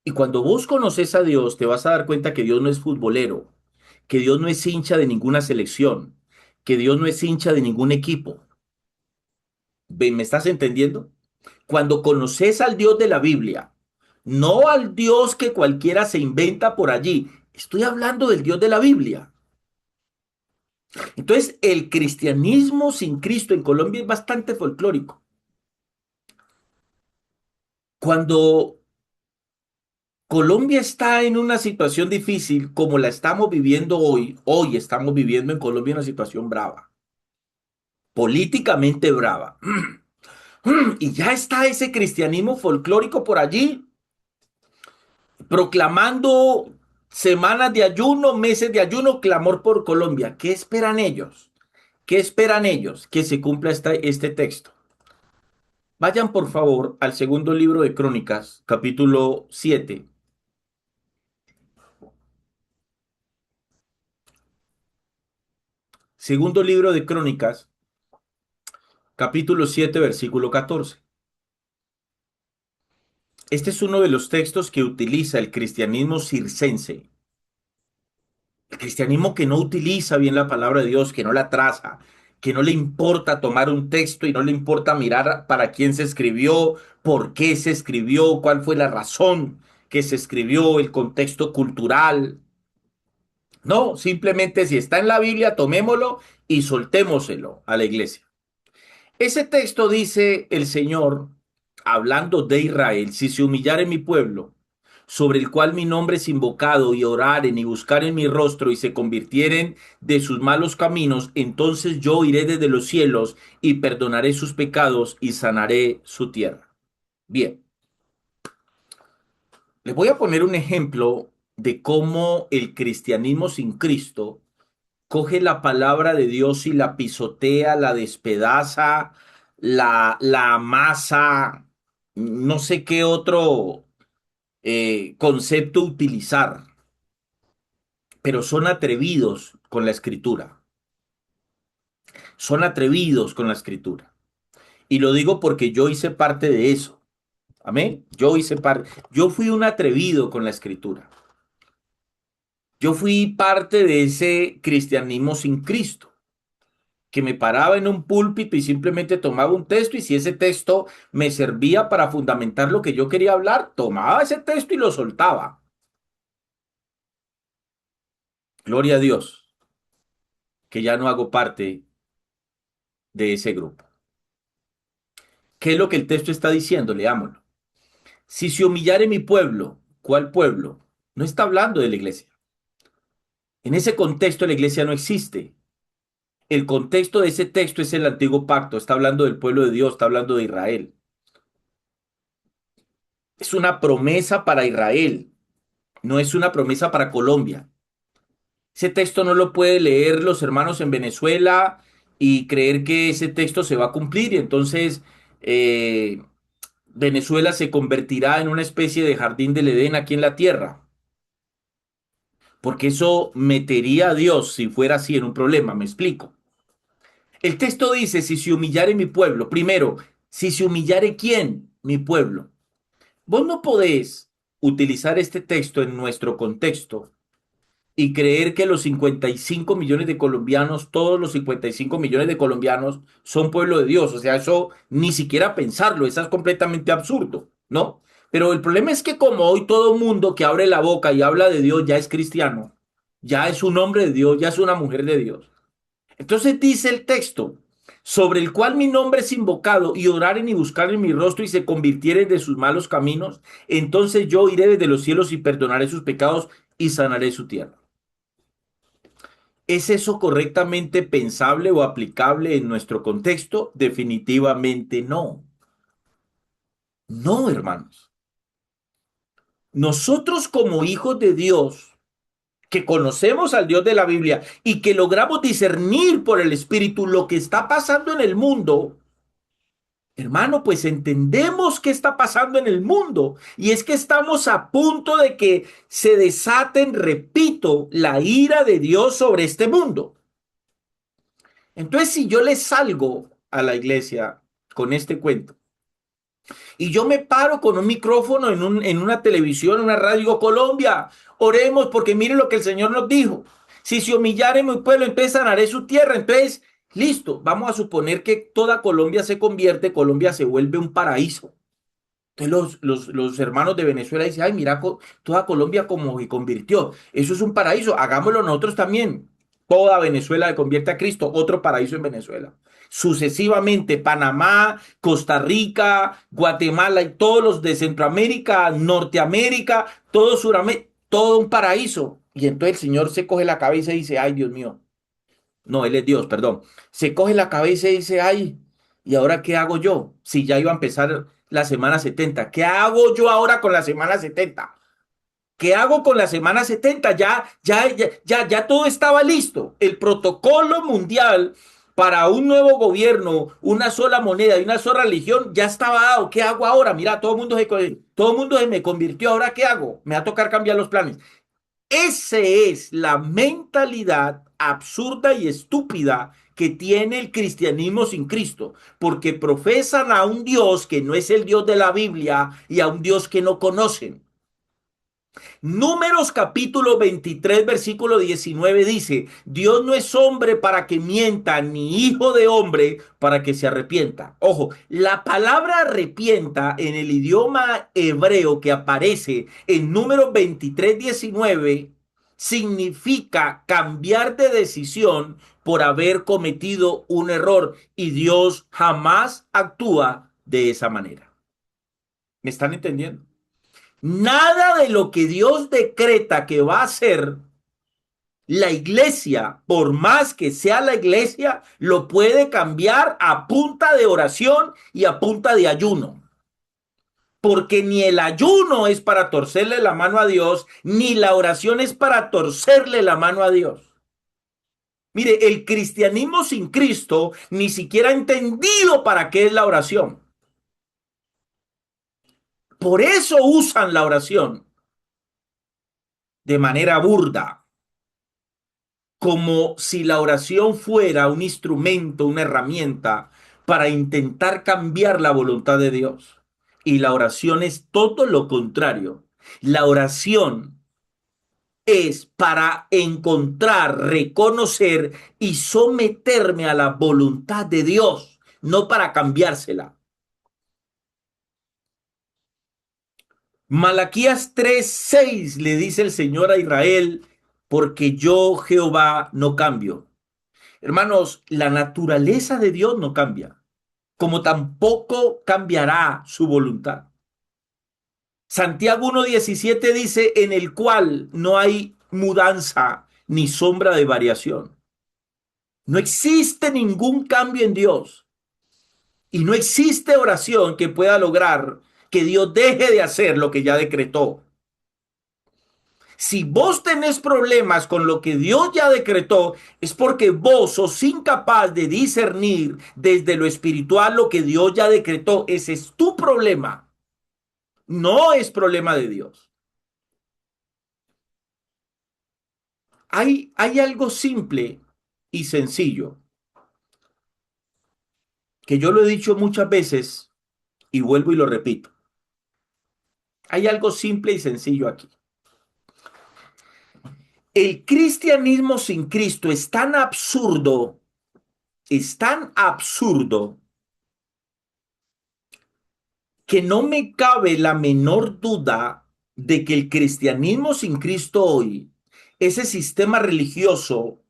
Y cuando vos conoces a Dios, te vas a dar cuenta que Dios no es futbolero, que Dios no es hincha de ninguna selección, que Dios no es hincha de ningún equipo. ¿Me estás entendiendo? Cuando conoces al Dios de la Biblia, no al Dios que cualquiera se inventa por allí, estoy hablando del Dios de la Biblia. Entonces, el cristianismo sin Cristo en Colombia es bastante folclórico. Cuando Colombia está en una situación difícil como la estamos viviendo hoy estamos viviendo en Colombia una situación brava, políticamente brava. Y ya está ese cristianismo folclórico por allí, proclamando semanas de ayuno, meses de ayuno, clamor por Colombia. ¿Qué esperan ellos? ¿Qué esperan ellos? Que se cumpla este texto. Vayan por favor al segundo libro de Crónicas, capítulo 7. Segundo libro de Crónicas, capítulo 7, versículo 14. Este es uno de los textos que utiliza el cristianismo circense. El cristianismo que no utiliza bien la palabra de Dios, que no la traza, que no le importa tomar un texto y no le importa mirar para quién se escribió, por qué se escribió, cuál fue la razón que se escribió, el contexto cultural. No, simplemente si está en la Biblia, tomémoslo y soltémoselo a la iglesia. Ese texto dice el Señor, hablando de Israel, si se humillare mi pueblo, sobre el cual mi nombre es invocado, y oraren y buscaren mi rostro y se convirtieren de sus malos caminos, entonces yo iré desde los cielos y perdonaré sus pecados y sanaré su tierra. Bien, les voy a poner un ejemplo de cómo el cristianismo sin Cristo coge la palabra de Dios y la pisotea, la despedaza, la amasa, no sé qué otro concepto utilizar, pero son atrevidos con la escritura, son atrevidos con la escritura. Y lo digo porque yo hice parte de eso. Amén. Yo fui un atrevido con la escritura. Yo fui parte de ese cristianismo sin Cristo, que me paraba en un púlpito y simplemente tomaba un texto, y si ese texto me servía para fundamentar lo que yo quería hablar, tomaba ese texto y lo soltaba. Gloria a Dios, que ya no hago parte de ese grupo. ¿Qué es lo que el texto está diciendo? Leámoslo. Si se humillare mi pueblo, ¿cuál pueblo? No está hablando de la iglesia. En ese contexto la iglesia no existe. El contexto de ese texto es el antiguo pacto. Está hablando del pueblo de Dios, está hablando de Israel. Es una promesa para Israel, no es una promesa para Colombia. Ese texto no lo puede leer los hermanos en Venezuela y creer que ese texto se va a cumplir, y entonces eh, Venezuela se convertirá en una especie de jardín del Edén aquí en la tierra, porque eso metería a Dios, si fuera así, en un problema. Me explico. El texto dice, si se humillare mi pueblo, primero, si se humillare quién, mi pueblo. Vos no podés utilizar este texto en nuestro contexto y creer que los 55 millones de colombianos, todos los 55 millones de colombianos son pueblo de Dios. O sea, eso ni siquiera pensarlo, eso es completamente absurdo, ¿no? Pero el problema es que como hoy todo mundo que abre la boca y habla de Dios ya es cristiano, ya es un hombre de Dios, ya es una mujer de Dios. Entonces dice el texto, sobre el cual mi nombre es invocado, y oraren y buscaren mi rostro y se convirtieren de sus malos caminos, entonces yo iré desde los cielos y perdonaré sus pecados y sanaré su tierra. ¿Es eso correctamente pensable o aplicable en nuestro contexto? Definitivamente no. No, hermanos. Nosotros como hijos de Dios, que conocemos al Dios de la Biblia y que logramos discernir por el Espíritu lo que está pasando en el mundo, hermano, pues entendemos qué está pasando en el mundo, y es que estamos a punto de que se desaten, repito, la ira de Dios sobre este mundo. Entonces, si yo le salgo a la iglesia con este cuento y yo me paro con un micrófono en una televisión, en una radio, digo, Colombia, oremos porque mire lo que el Señor nos dijo. Si se humillare mi pueblo, entonces sanaré su tierra. Entonces, listo, vamos a suponer que toda Colombia se convierte, Colombia se vuelve un paraíso. Entonces los hermanos de Venezuela dicen, ay, mira, toda Colombia como se convirtió. Eso es un paraíso, hagámoslo nosotros también. Toda Venezuela se convierte a Cristo, otro paraíso en Venezuela. Sucesivamente, Panamá, Costa Rica, Guatemala y todos los de Centroamérica, Norteamérica, todo Suramérica, todo un paraíso. Y entonces el Señor se coge la cabeza y dice, ay, Dios mío, no, Él es Dios, perdón. Se coge la cabeza y dice, ay, ¿y ahora qué hago yo? Si ya iba a empezar la semana 70, ¿qué hago yo ahora con la semana 70? ¿Qué hago con la semana 70? Ya todo estaba listo. El protocolo mundial para un nuevo gobierno, una sola moneda y una sola religión, ya estaba dado. ¿Qué hago ahora? Mira, todo el mundo se me convirtió. ¿Ahora qué hago? Me va a tocar cambiar los planes. Esa es la mentalidad absurda y estúpida que tiene el cristianismo sin Cristo, porque profesan a un Dios que no es el Dios de la Biblia y a un Dios que no conocen. Números capítulo 23, versículo 19 dice, Dios no es hombre para que mienta, ni hijo de hombre para que se arrepienta. Ojo, la palabra arrepienta en el idioma hebreo que aparece en Números 23, 19 significa cambiar de decisión por haber cometido un error y Dios jamás actúa de esa manera. ¿Me están entendiendo? Nada de lo que Dios decreta que va a hacer la iglesia, por más que sea la iglesia, lo puede cambiar a punta de oración y a punta de ayuno. Porque ni el ayuno es para torcerle la mano a Dios, ni la oración es para torcerle la mano a Dios. Mire, el cristianismo sin Cristo ni siquiera ha entendido para qué es la oración. Por eso usan la oración de manera burda, como si la oración fuera un instrumento, una herramienta para intentar cambiar la voluntad de Dios. Y la oración es todo lo contrario. La oración es para encontrar, reconocer y someterme a la voluntad de Dios, no para cambiársela. Malaquías 3:6 le dice el Señor a Israel, porque yo Jehová no cambio. Hermanos, la naturaleza de Dios no cambia, como tampoco cambiará su voluntad. Santiago 1:17 dice, en el cual no hay mudanza ni sombra de variación. No existe ningún cambio en Dios y no existe oración que pueda lograr que Dios deje de hacer lo que ya decretó. Si vos tenés problemas con lo que Dios ya decretó, es porque vos sos incapaz de discernir desde lo espiritual lo que Dios ya decretó. Ese es tu problema. No es problema de Dios. Hay algo simple y sencillo que yo lo he dicho muchas veces y vuelvo y lo repito. Hay algo simple y sencillo aquí. El cristianismo sin Cristo es tan absurdo que no me cabe la menor duda de que el cristianismo sin Cristo hoy, ese sistema religioso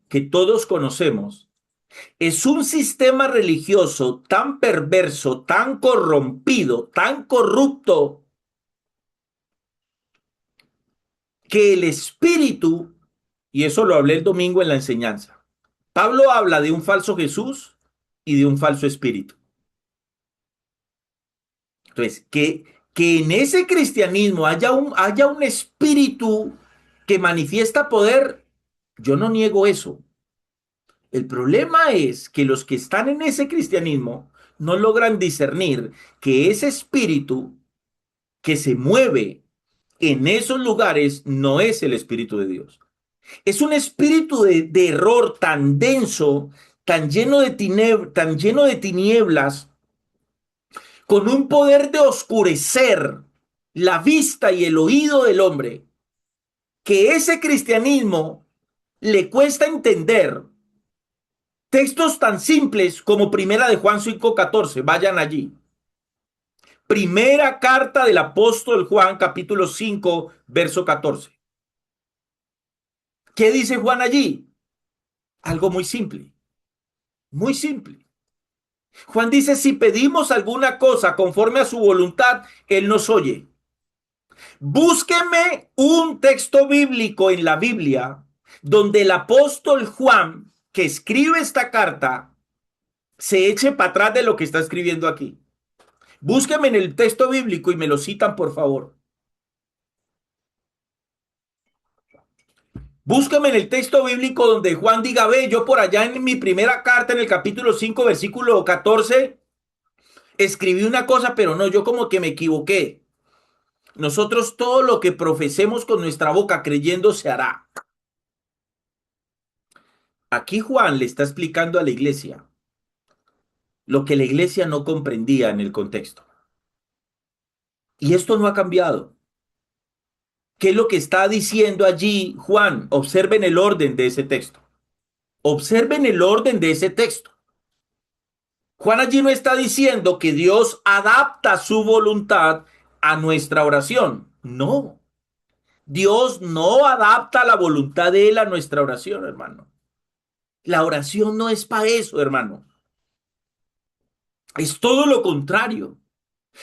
que todos conocemos, es un sistema religioso tan perverso, tan corrompido, tan corrupto, que el espíritu, y eso lo hablé el domingo en la enseñanza, Pablo habla de un falso Jesús y de un falso espíritu. Entonces, que en ese cristianismo haya un espíritu que manifiesta poder, yo no niego eso. El problema es que los que están en ese cristianismo no logran discernir que ese espíritu que se mueve en esos lugares no es el espíritu de Dios. Es un espíritu de error tan denso, tan lleno de tinieblas, con un poder de oscurecer la vista y el oído del hombre, que ese cristianismo le cuesta entender textos tan simples como Primera de Juan 5:14. Vayan allí. Primera carta del apóstol Juan, capítulo 5, verso 14. ¿Qué dice Juan allí? Algo muy simple, muy simple. Juan dice, si pedimos alguna cosa conforme a su voluntad, Él nos oye. Búsqueme un texto bíblico en la Biblia donde el apóstol Juan, que escribe esta carta, se eche para atrás de lo que está escribiendo aquí. Búsqueme en el texto bíblico y me lo citan, por favor. Búscame en el texto bíblico donde Juan diga, ve, yo por allá en mi primera carta, en el capítulo 5 versículo 14 escribí una cosa, pero no, yo como que me equivoqué. Nosotros todo lo que profesemos con nuestra boca creyendo se hará. Aquí Juan le está explicando a la iglesia lo que la iglesia no comprendía en el contexto. Y esto no ha cambiado. ¿Qué es lo que está diciendo allí Juan? Observen el orden de ese texto. Observen el orden de ese texto. Juan allí no está diciendo que Dios adapta su voluntad a nuestra oración. No. Dios no adapta la voluntad de Él a nuestra oración, hermano. La oración no es para eso, hermano. Es todo lo contrario.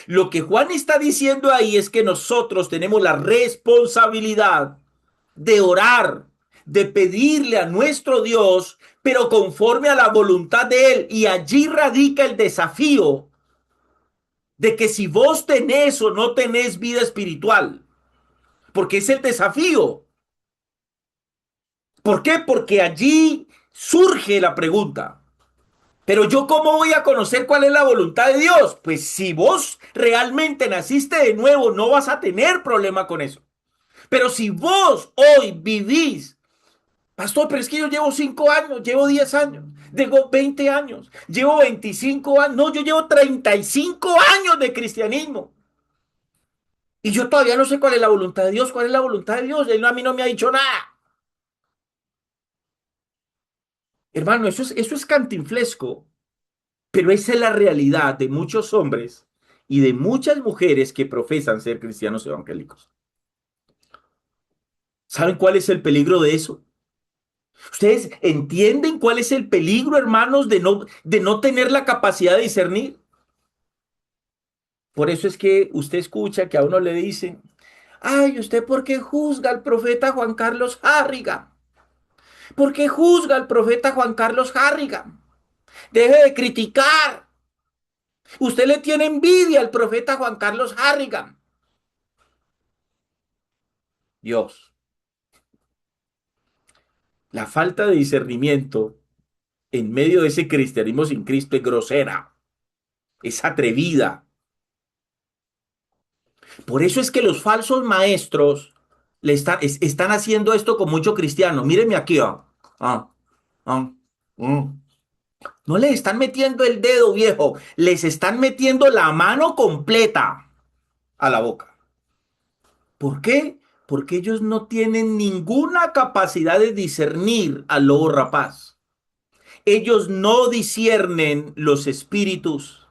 Lo que Juan está diciendo ahí es que nosotros tenemos la responsabilidad de orar, de pedirle a nuestro Dios, pero conforme a la voluntad de Él. Y allí radica el desafío de que si vos tenés o no tenés vida espiritual, porque es el desafío. ¿Por qué? Porque allí surge la pregunta. Pero yo, ¿cómo voy a conocer cuál es la voluntad de Dios? Pues si vos realmente naciste de nuevo, no vas a tener problema con eso. Pero si vos hoy vivís, pastor, pero es que yo llevo 5 años, llevo 10 años, llevo 20 años, llevo 25 años, no, yo llevo 35 años de cristianismo. Y yo todavía no sé cuál es la voluntad de Dios, cuál es la voluntad de Dios. Él a mí no me ha dicho nada. Hermano, eso es cantinflesco. Pero esa es la realidad de muchos hombres y de muchas mujeres que profesan ser cristianos evangélicos. ¿Saben cuál es el peligro de eso? ¿Ustedes entienden cuál es el peligro, hermanos, de no tener la capacidad de discernir? Por eso es que usted escucha que a uno le dicen, ay, ¿usted por qué juzga al profeta Juan Carlos Harrigan? ¿Por qué juzga al profeta Juan Carlos Harrigan? Deje de criticar. Usted le tiene envidia al profeta Juan Carlos Harrigan. Dios. La falta de discernimiento en medio de ese cristianismo sin Cristo es grosera, es atrevida. Por eso es que los falsos maestros están haciendo esto con mucho cristiano. Mírenme aquí. Ah, ah, mm. No les están metiendo el dedo, viejo. Les están metiendo la mano completa a la boca. ¿Por qué? Porque ellos no tienen ninguna capacidad de discernir al lobo rapaz. Ellos no disciernen los espíritus,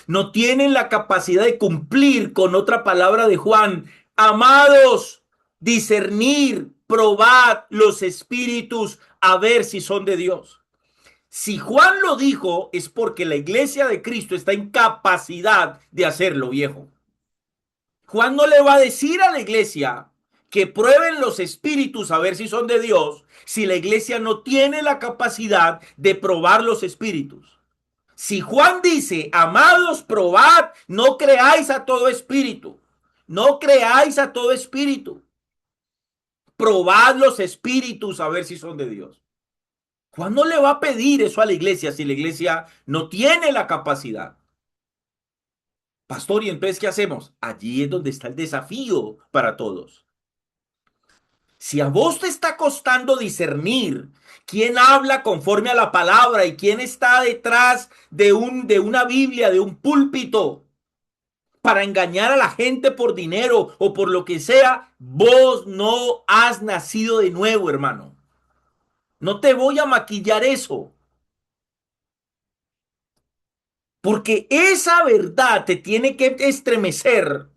no tienen la capacidad de cumplir con otra palabra de Juan. Amados, discernir, probad los espíritus a ver si son de Dios. Si Juan lo dijo, es porque la iglesia de Cristo está en capacidad de hacerlo, viejo. Juan no le va a decir a la iglesia que prueben los espíritus a ver si son de Dios, si la iglesia no tiene la capacidad de probar los espíritus. Si Juan dice, amados, probad, no creáis a todo espíritu, no creáis a todo espíritu, probad los espíritus a ver si son de Dios. Juan no le va a pedir eso a la iglesia si la iglesia no tiene la capacidad. Pastor, ¿y entonces qué hacemos? Allí es donde está el desafío para todos. Si a vos te está costando discernir quién habla conforme a la palabra y quién está detrás de una Biblia, de un púlpito, para engañar a la gente por dinero o por lo que sea, vos no has nacido de nuevo, hermano. No te voy a maquillar eso, porque esa verdad te tiene que estremecer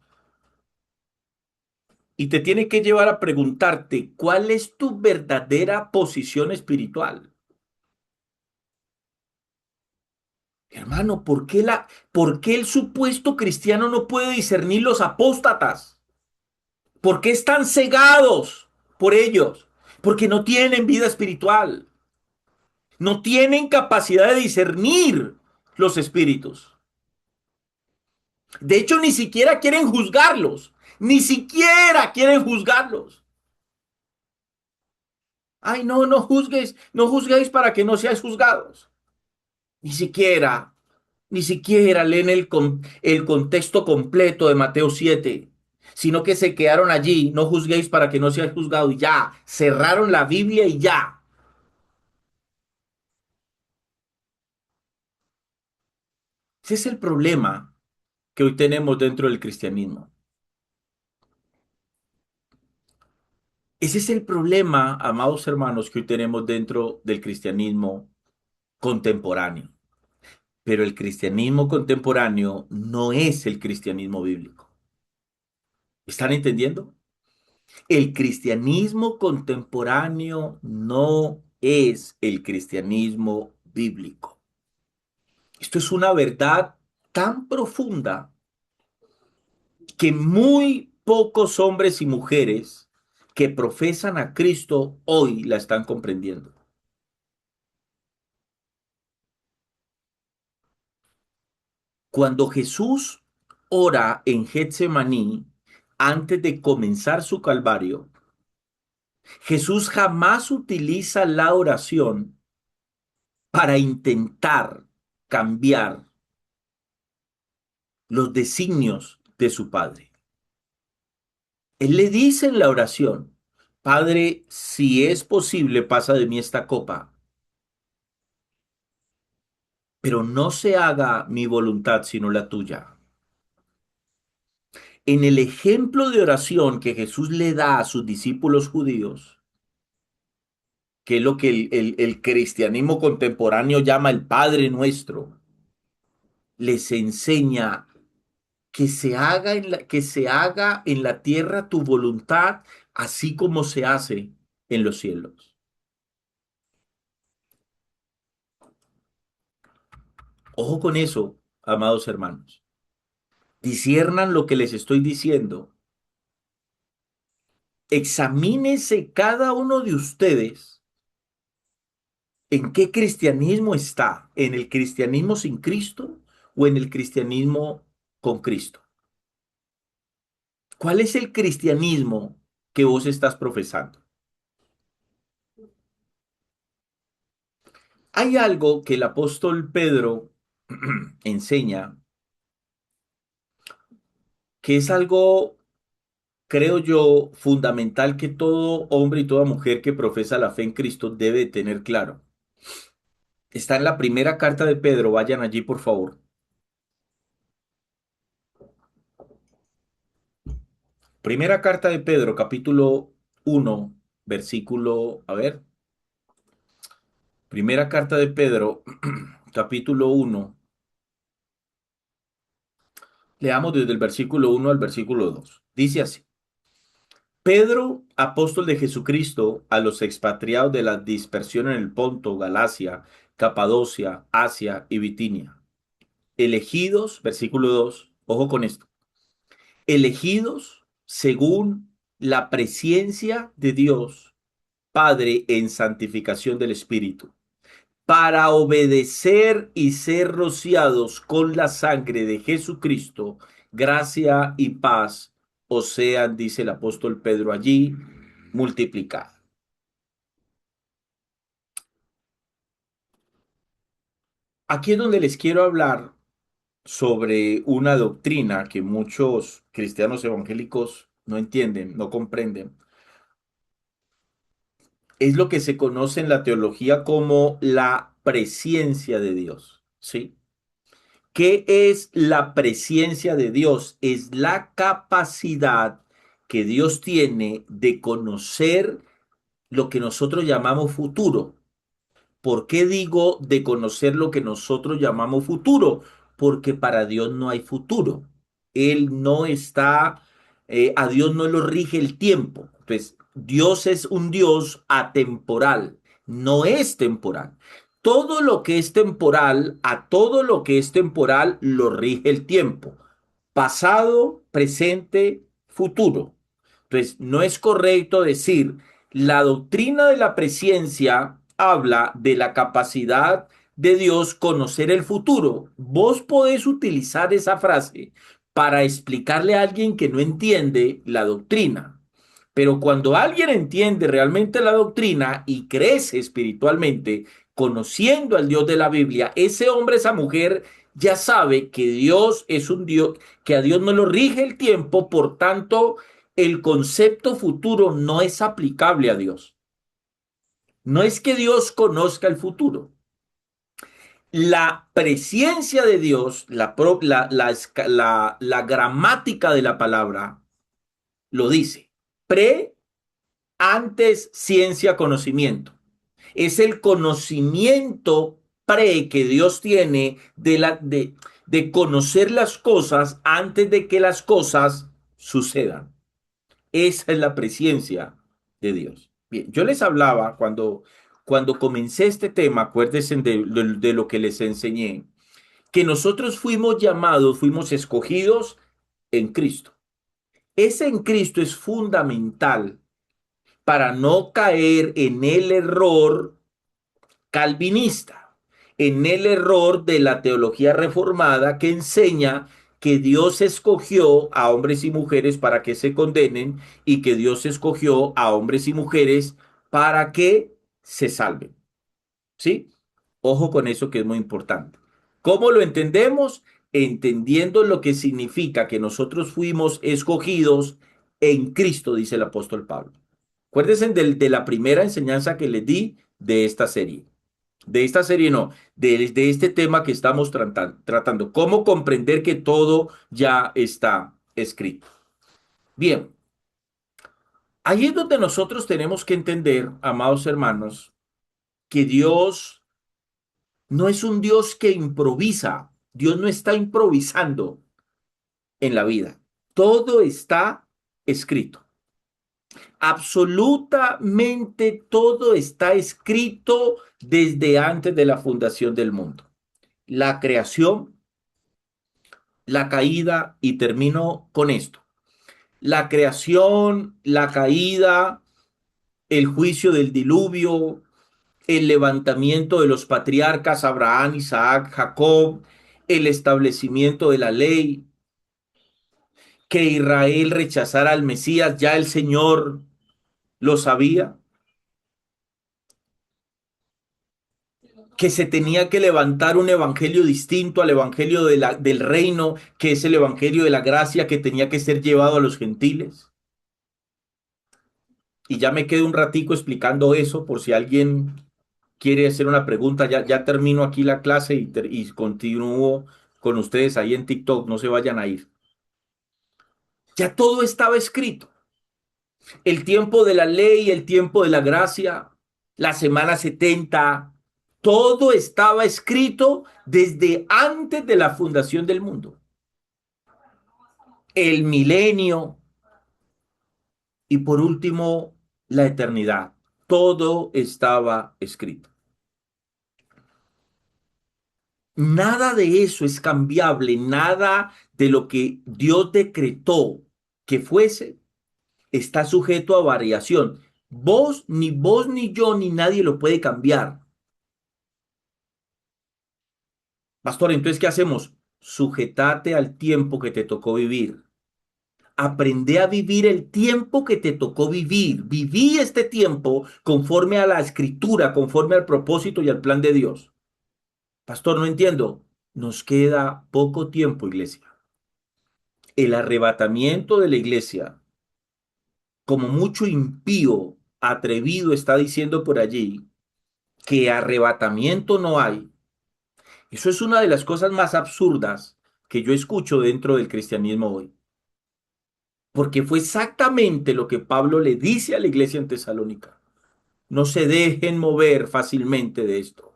y te tiene que llevar a preguntarte cuál es tu verdadera posición espiritual. Hermano, ¿por qué el supuesto cristiano no puede discernir los apóstatas? ¿Por qué están cegados por ellos? Porque no tienen vida espiritual. No tienen capacidad de discernir los espíritus. De hecho, ni siquiera quieren juzgarlos. Ni siquiera quieren juzgarlos. Ay, no, no juzgues, no juzguéis para que no seáis juzgados. Ni siquiera, ni siquiera leen el contexto completo de Mateo 7, sino que se quedaron allí, no juzguéis para que no seáis juzgados y ya, cerraron la Biblia y ya. Ese es el problema que hoy tenemos dentro del cristianismo. Ese es el problema, amados hermanos, que hoy tenemos dentro del cristianismo contemporáneo. Pero el cristianismo contemporáneo no es el cristianismo bíblico. ¿Están entendiendo? El cristianismo contemporáneo no es el cristianismo bíblico. Esto es una verdad tan profunda que muy pocos hombres y mujeres que profesan a Cristo hoy la están comprendiendo. Cuando Jesús ora en Getsemaní antes de comenzar su calvario, Jesús jamás utiliza la oración para intentar cambiar los designios de su Padre. Él le dice en la oración, Padre, si es posible, pasa de mí esta copa, pero no se haga mi voluntad sino la tuya. En el ejemplo de oración que Jesús le da a sus discípulos judíos, que es lo que el cristianismo contemporáneo llama el Padre Nuestro, les enseña que se haga en la tierra tu voluntad, así como se hace en los cielos. Ojo con eso, amados hermanos. Disciernan lo que les estoy diciendo. Examínense cada uno de ustedes en qué cristianismo está, en el cristianismo sin Cristo o en el cristianismo con Cristo. ¿Cuál es el cristianismo que vos estás profesando? Hay algo que el apóstol Pedro enseña, que es algo, creo yo, fundamental que todo hombre y toda mujer que profesa la fe en Cristo debe tener claro. Está en la primera carta de Pedro, vayan allí por favor. Primera carta de Pedro, capítulo 1, versículo, a ver, primera carta de Pedro, capítulo 1, leamos desde el versículo 1 al versículo 2. Dice así. Pedro, apóstol de Jesucristo, a los expatriados de la dispersión en el Ponto, Galacia, Capadocia, Asia y Bitinia. Elegidos, versículo 2. Ojo con esto. Elegidos según la presencia de Dios, Padre en santificación del Espíritu, para obedecer y ser rociados con la sangre de Jesucristo, gracia y paz os sean, dice el apóstol Pedro allí, multiplicada. Aquí es donde les quiero hablar sobre una doctrina que muchos cristianos evangélicos no entienden, no comprenden. Es lo que se conoce en la teología como la presencia de Dios, ¿sí? ¿Qué es la presencia de Dios? Es la capacidad que Dios tiene de conocer lo que nosotros llamamos futuro. ¿Por qué digo de conocer lo que nosotros llamamos futuro? Porque para Dios no hay futuro. Él no está, a Dios no lo rige el tiempo. Entonces, Dios es un Dios atemporal, no es temporal. Todo lo que es temporal, a todo lo que es temporal lo rige el tiempo. Pasado, presente, futuro. Entonces, no es correcto decir la doctrina de la presciencia habla de la capacidad de Dios conocer el futuro. Vos podés utilizar esa frase para explicarle a alguien que no entiende la doctrina. Pero cuando alguien entiende realmente la doctrina y crece espiritualmente, conociendo al Dios de la Biblia, ese hombre, esa mujer ya sabe que Dios es un Dios, que a Dios no lo rige el tiempo, por tanto, el concepto futuro no es aplicable a Dios. No es que Dios conozca el futuro. La presencia de Dios, la gramática de la palabra lo dice. Pre antes ciencia, conocimiento. Es el conocimiento pre que Dios tiene de conocer las cosas antes de que las cosas sucedan. Esa es la presencia de Dios. Bien, yo les hablaba cuando comencé este tema, acuérdense de lo que les enseñé, que nosotros fuimos llamados, fuimos escogidos en Cristo. Ese en Cristo es fundamental para no caer en el error calvinista, en el error de la teología reformada que enseña que Dios escogió a hombres y mujeres para que se condenen y que Dios escogió a hombres y mujeres para que se salven. ¿Sí? Ojo con eso que es muy importante. ¿Cómo lo entendemos? Entendiendo lo que significa que nosotros fuimos escogidos en Cristo, dice el apóstol Pablo. Acuérdense de la primera enseñanza que les di de esta serie. De esta serie no, de este tema que estamos tratando. Cómo comprender que todo ya está escrito. Bien, ahí es donde nosotros tenemos que entender, amados hermanos, que Dios no es un Dios que improvisa. Dios no está improvisando en la vida. Todo está escrito. Absolutamente todo está escrito desde antes de la fundación del mundo. La creación, la caída, y termino con esto. La creación, la caída, el juicio del diluvio, el levantamiento de los patriarcas Abraham, Isaac, Jacob, el establecimiento de la ley, que Israel rechazara al Mesías, ya el Señor lo sabía, que se tenía que levantar un evangelio distinto al evangelio del reino, que es el evangelio de la gracia que tenía que ser llevado a los gentiles. Y ya me quedo un ratico explicando eso por si alguien quiere hacer una pregunta. Ya termino aquí la clase y continúo con ustedes ahí en TikTok. No se vayan a ir. Ya todo estaba escrito. El tiempo de la ley, el tiempo de la gracia, la semana 70, todo estaba escrito desde antes de la fundación del mundo. El milenio y por último la eternidad. Todo estaba escrito. Nada de eso es cambiable, nada de lo que Dios decretó que fuese está sujeto a variación. Vos, ni yo, ni nadie lo puede cambiar. Pastor, entonces, ¿qué hacemos? Sujetate al tiempo que te tocó vivir. Aprende a vivir el tiempo que te tocó vivir. Viví este tiempo conforme a la escritura, conforme al propósito y al plan de Dios. Pastor, no entiendo. Nos queda poco tiempo, iglesia. El arrebatamiento de la iglesia, como mucho impío, atrevido está diciendo por allí, que arrebatamiento no hay. Eso es una de las cosas más absurdas que yo escucho dentro del cristianismo hoy. Porque fue exactamente lo que Pablo le dice a la iglesia en Tesalónica. No se dejen mover fácilmente de esto,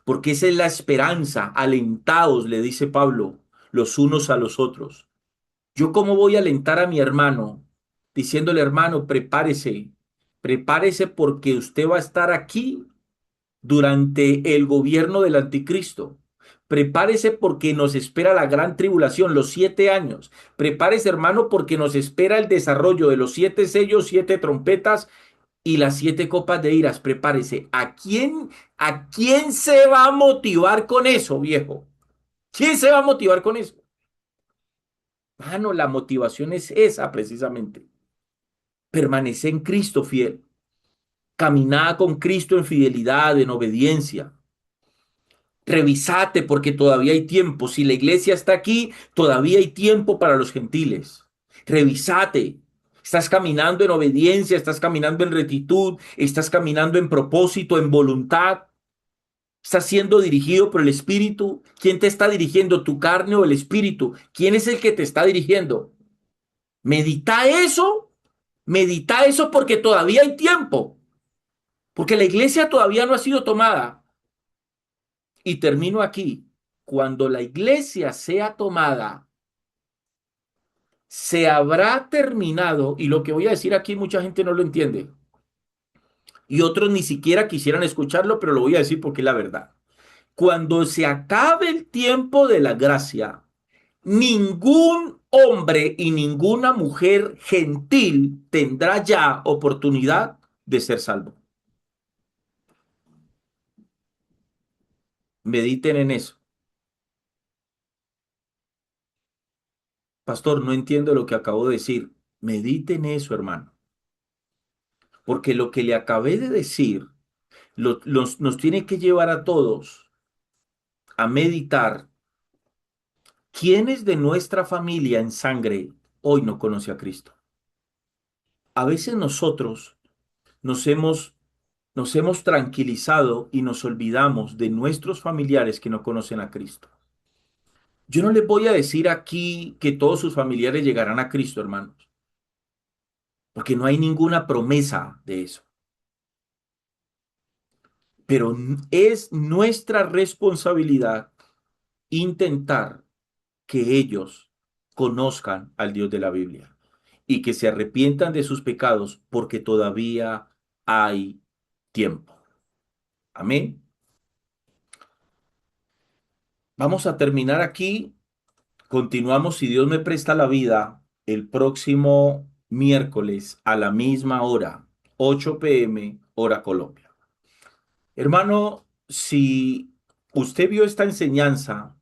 porque esa es la esperanza. Alentaos, le dice Pablo, los unos a los otros. Yo cómo voy a alentar a mi hermano, diciéndole, hermano, prepárese, prepárese porque usted va a estar aquí durante el gobierno del anticristo. Prepárese porque nos espera la gran tribulación, los 7 años. Prepárese, hermano, porque nos espera el desarrollo de los 7 sellos, 7 trompetas y las 7 copas de iras. Prepárese. A quién se va a motivar con eso, viejo? ¿Quién se va a motivar con eso? Mano, la motivación es esa precisamente. Permanece en Cristo fiel. Camina con Cristo en fidelidad, en obediencia. Revisate porque todavía hay tiempo. Si la iglesia está aquí, todavía hay tiempo para los gentiles. Revisate. Estás caminando en obediencia, estás caminando en rectitud, estás caminando en propósito, en voluntad. Estás siendo dirigido por el Espíritu. ¿Quién te está dirigiendo, tu carne o el Espíritu? ¿Quién es el que te está dirigiendo? Medita eso. Medita eso porque todavía hay tiempo. Porque la iglesia todavía no ha sido tomada. Y termino aquí. Cuando la iglesia sea tomada, se habrá terminado, y lo que voy a decir aquí mucha gente no lo entiende, y otros ni siquiera quisieran escucharlo, pero lo voy a decir porque es la verdad. Cuando se acabe el tiempo de la gracia, ningún hombre y ninguna mujer gentil tendrá ya oportunidad de ser salvo. Mediten en eso. Pastor, no entiendo lo que acabo de decir. Mediten en eso, hermano. Porque lo que le acabé de decir nos tiene que llevar a todos a meditar quiénes de nuestra familia en sangre hoy no conoce a Cristo. A veces nosotros nos hemos, nos hemos tranquilizado y nos olvidamos de nuestros familiares que no conocen a Cristo. Yo no les voy a decir aquí que todos sus familiares llegarán a Cristo, hermanos, porque no hay ninguna promesa de eso. Pero es nuestra responsabilidad intentar que ellos conozcan al Dios de la Biblia y que se arrepientan de sus pecados porque todavía hay tiempo. Amén. Vamos a terminar aquí. Continuamos, si Dios me presta la vida, el próximo miércoles a la misma hora, 8 p.m. hora Colombia. Hermano, si usted vio esta enseñanza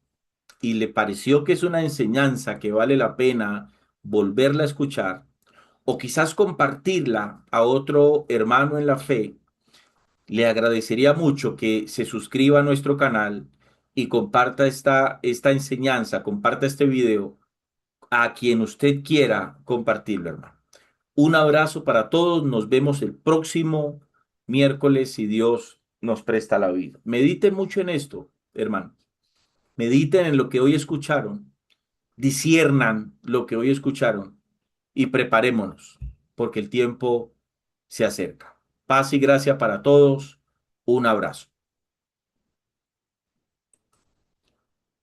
y le pareció que es una enseñanza que vale la pena volverla a escuchar, o quizás compartirla a otro hermano en la fe, le agradecería mucho que se suscriba a nuestro canal y comparta esta enseñanza, comparta este video a quien usted quiera compartirlo, hermano. Un abrazo para todos, nos vemos el próximo miércoles si Dios nos presta la vida. Mediten mucho en esto, hermano. Mediten en lo que hoy escucharon, disiernan lo que hoy escucharon y preparémonos, porque el tiempo se acerca. Paz y gracia para todos. Un abrazo.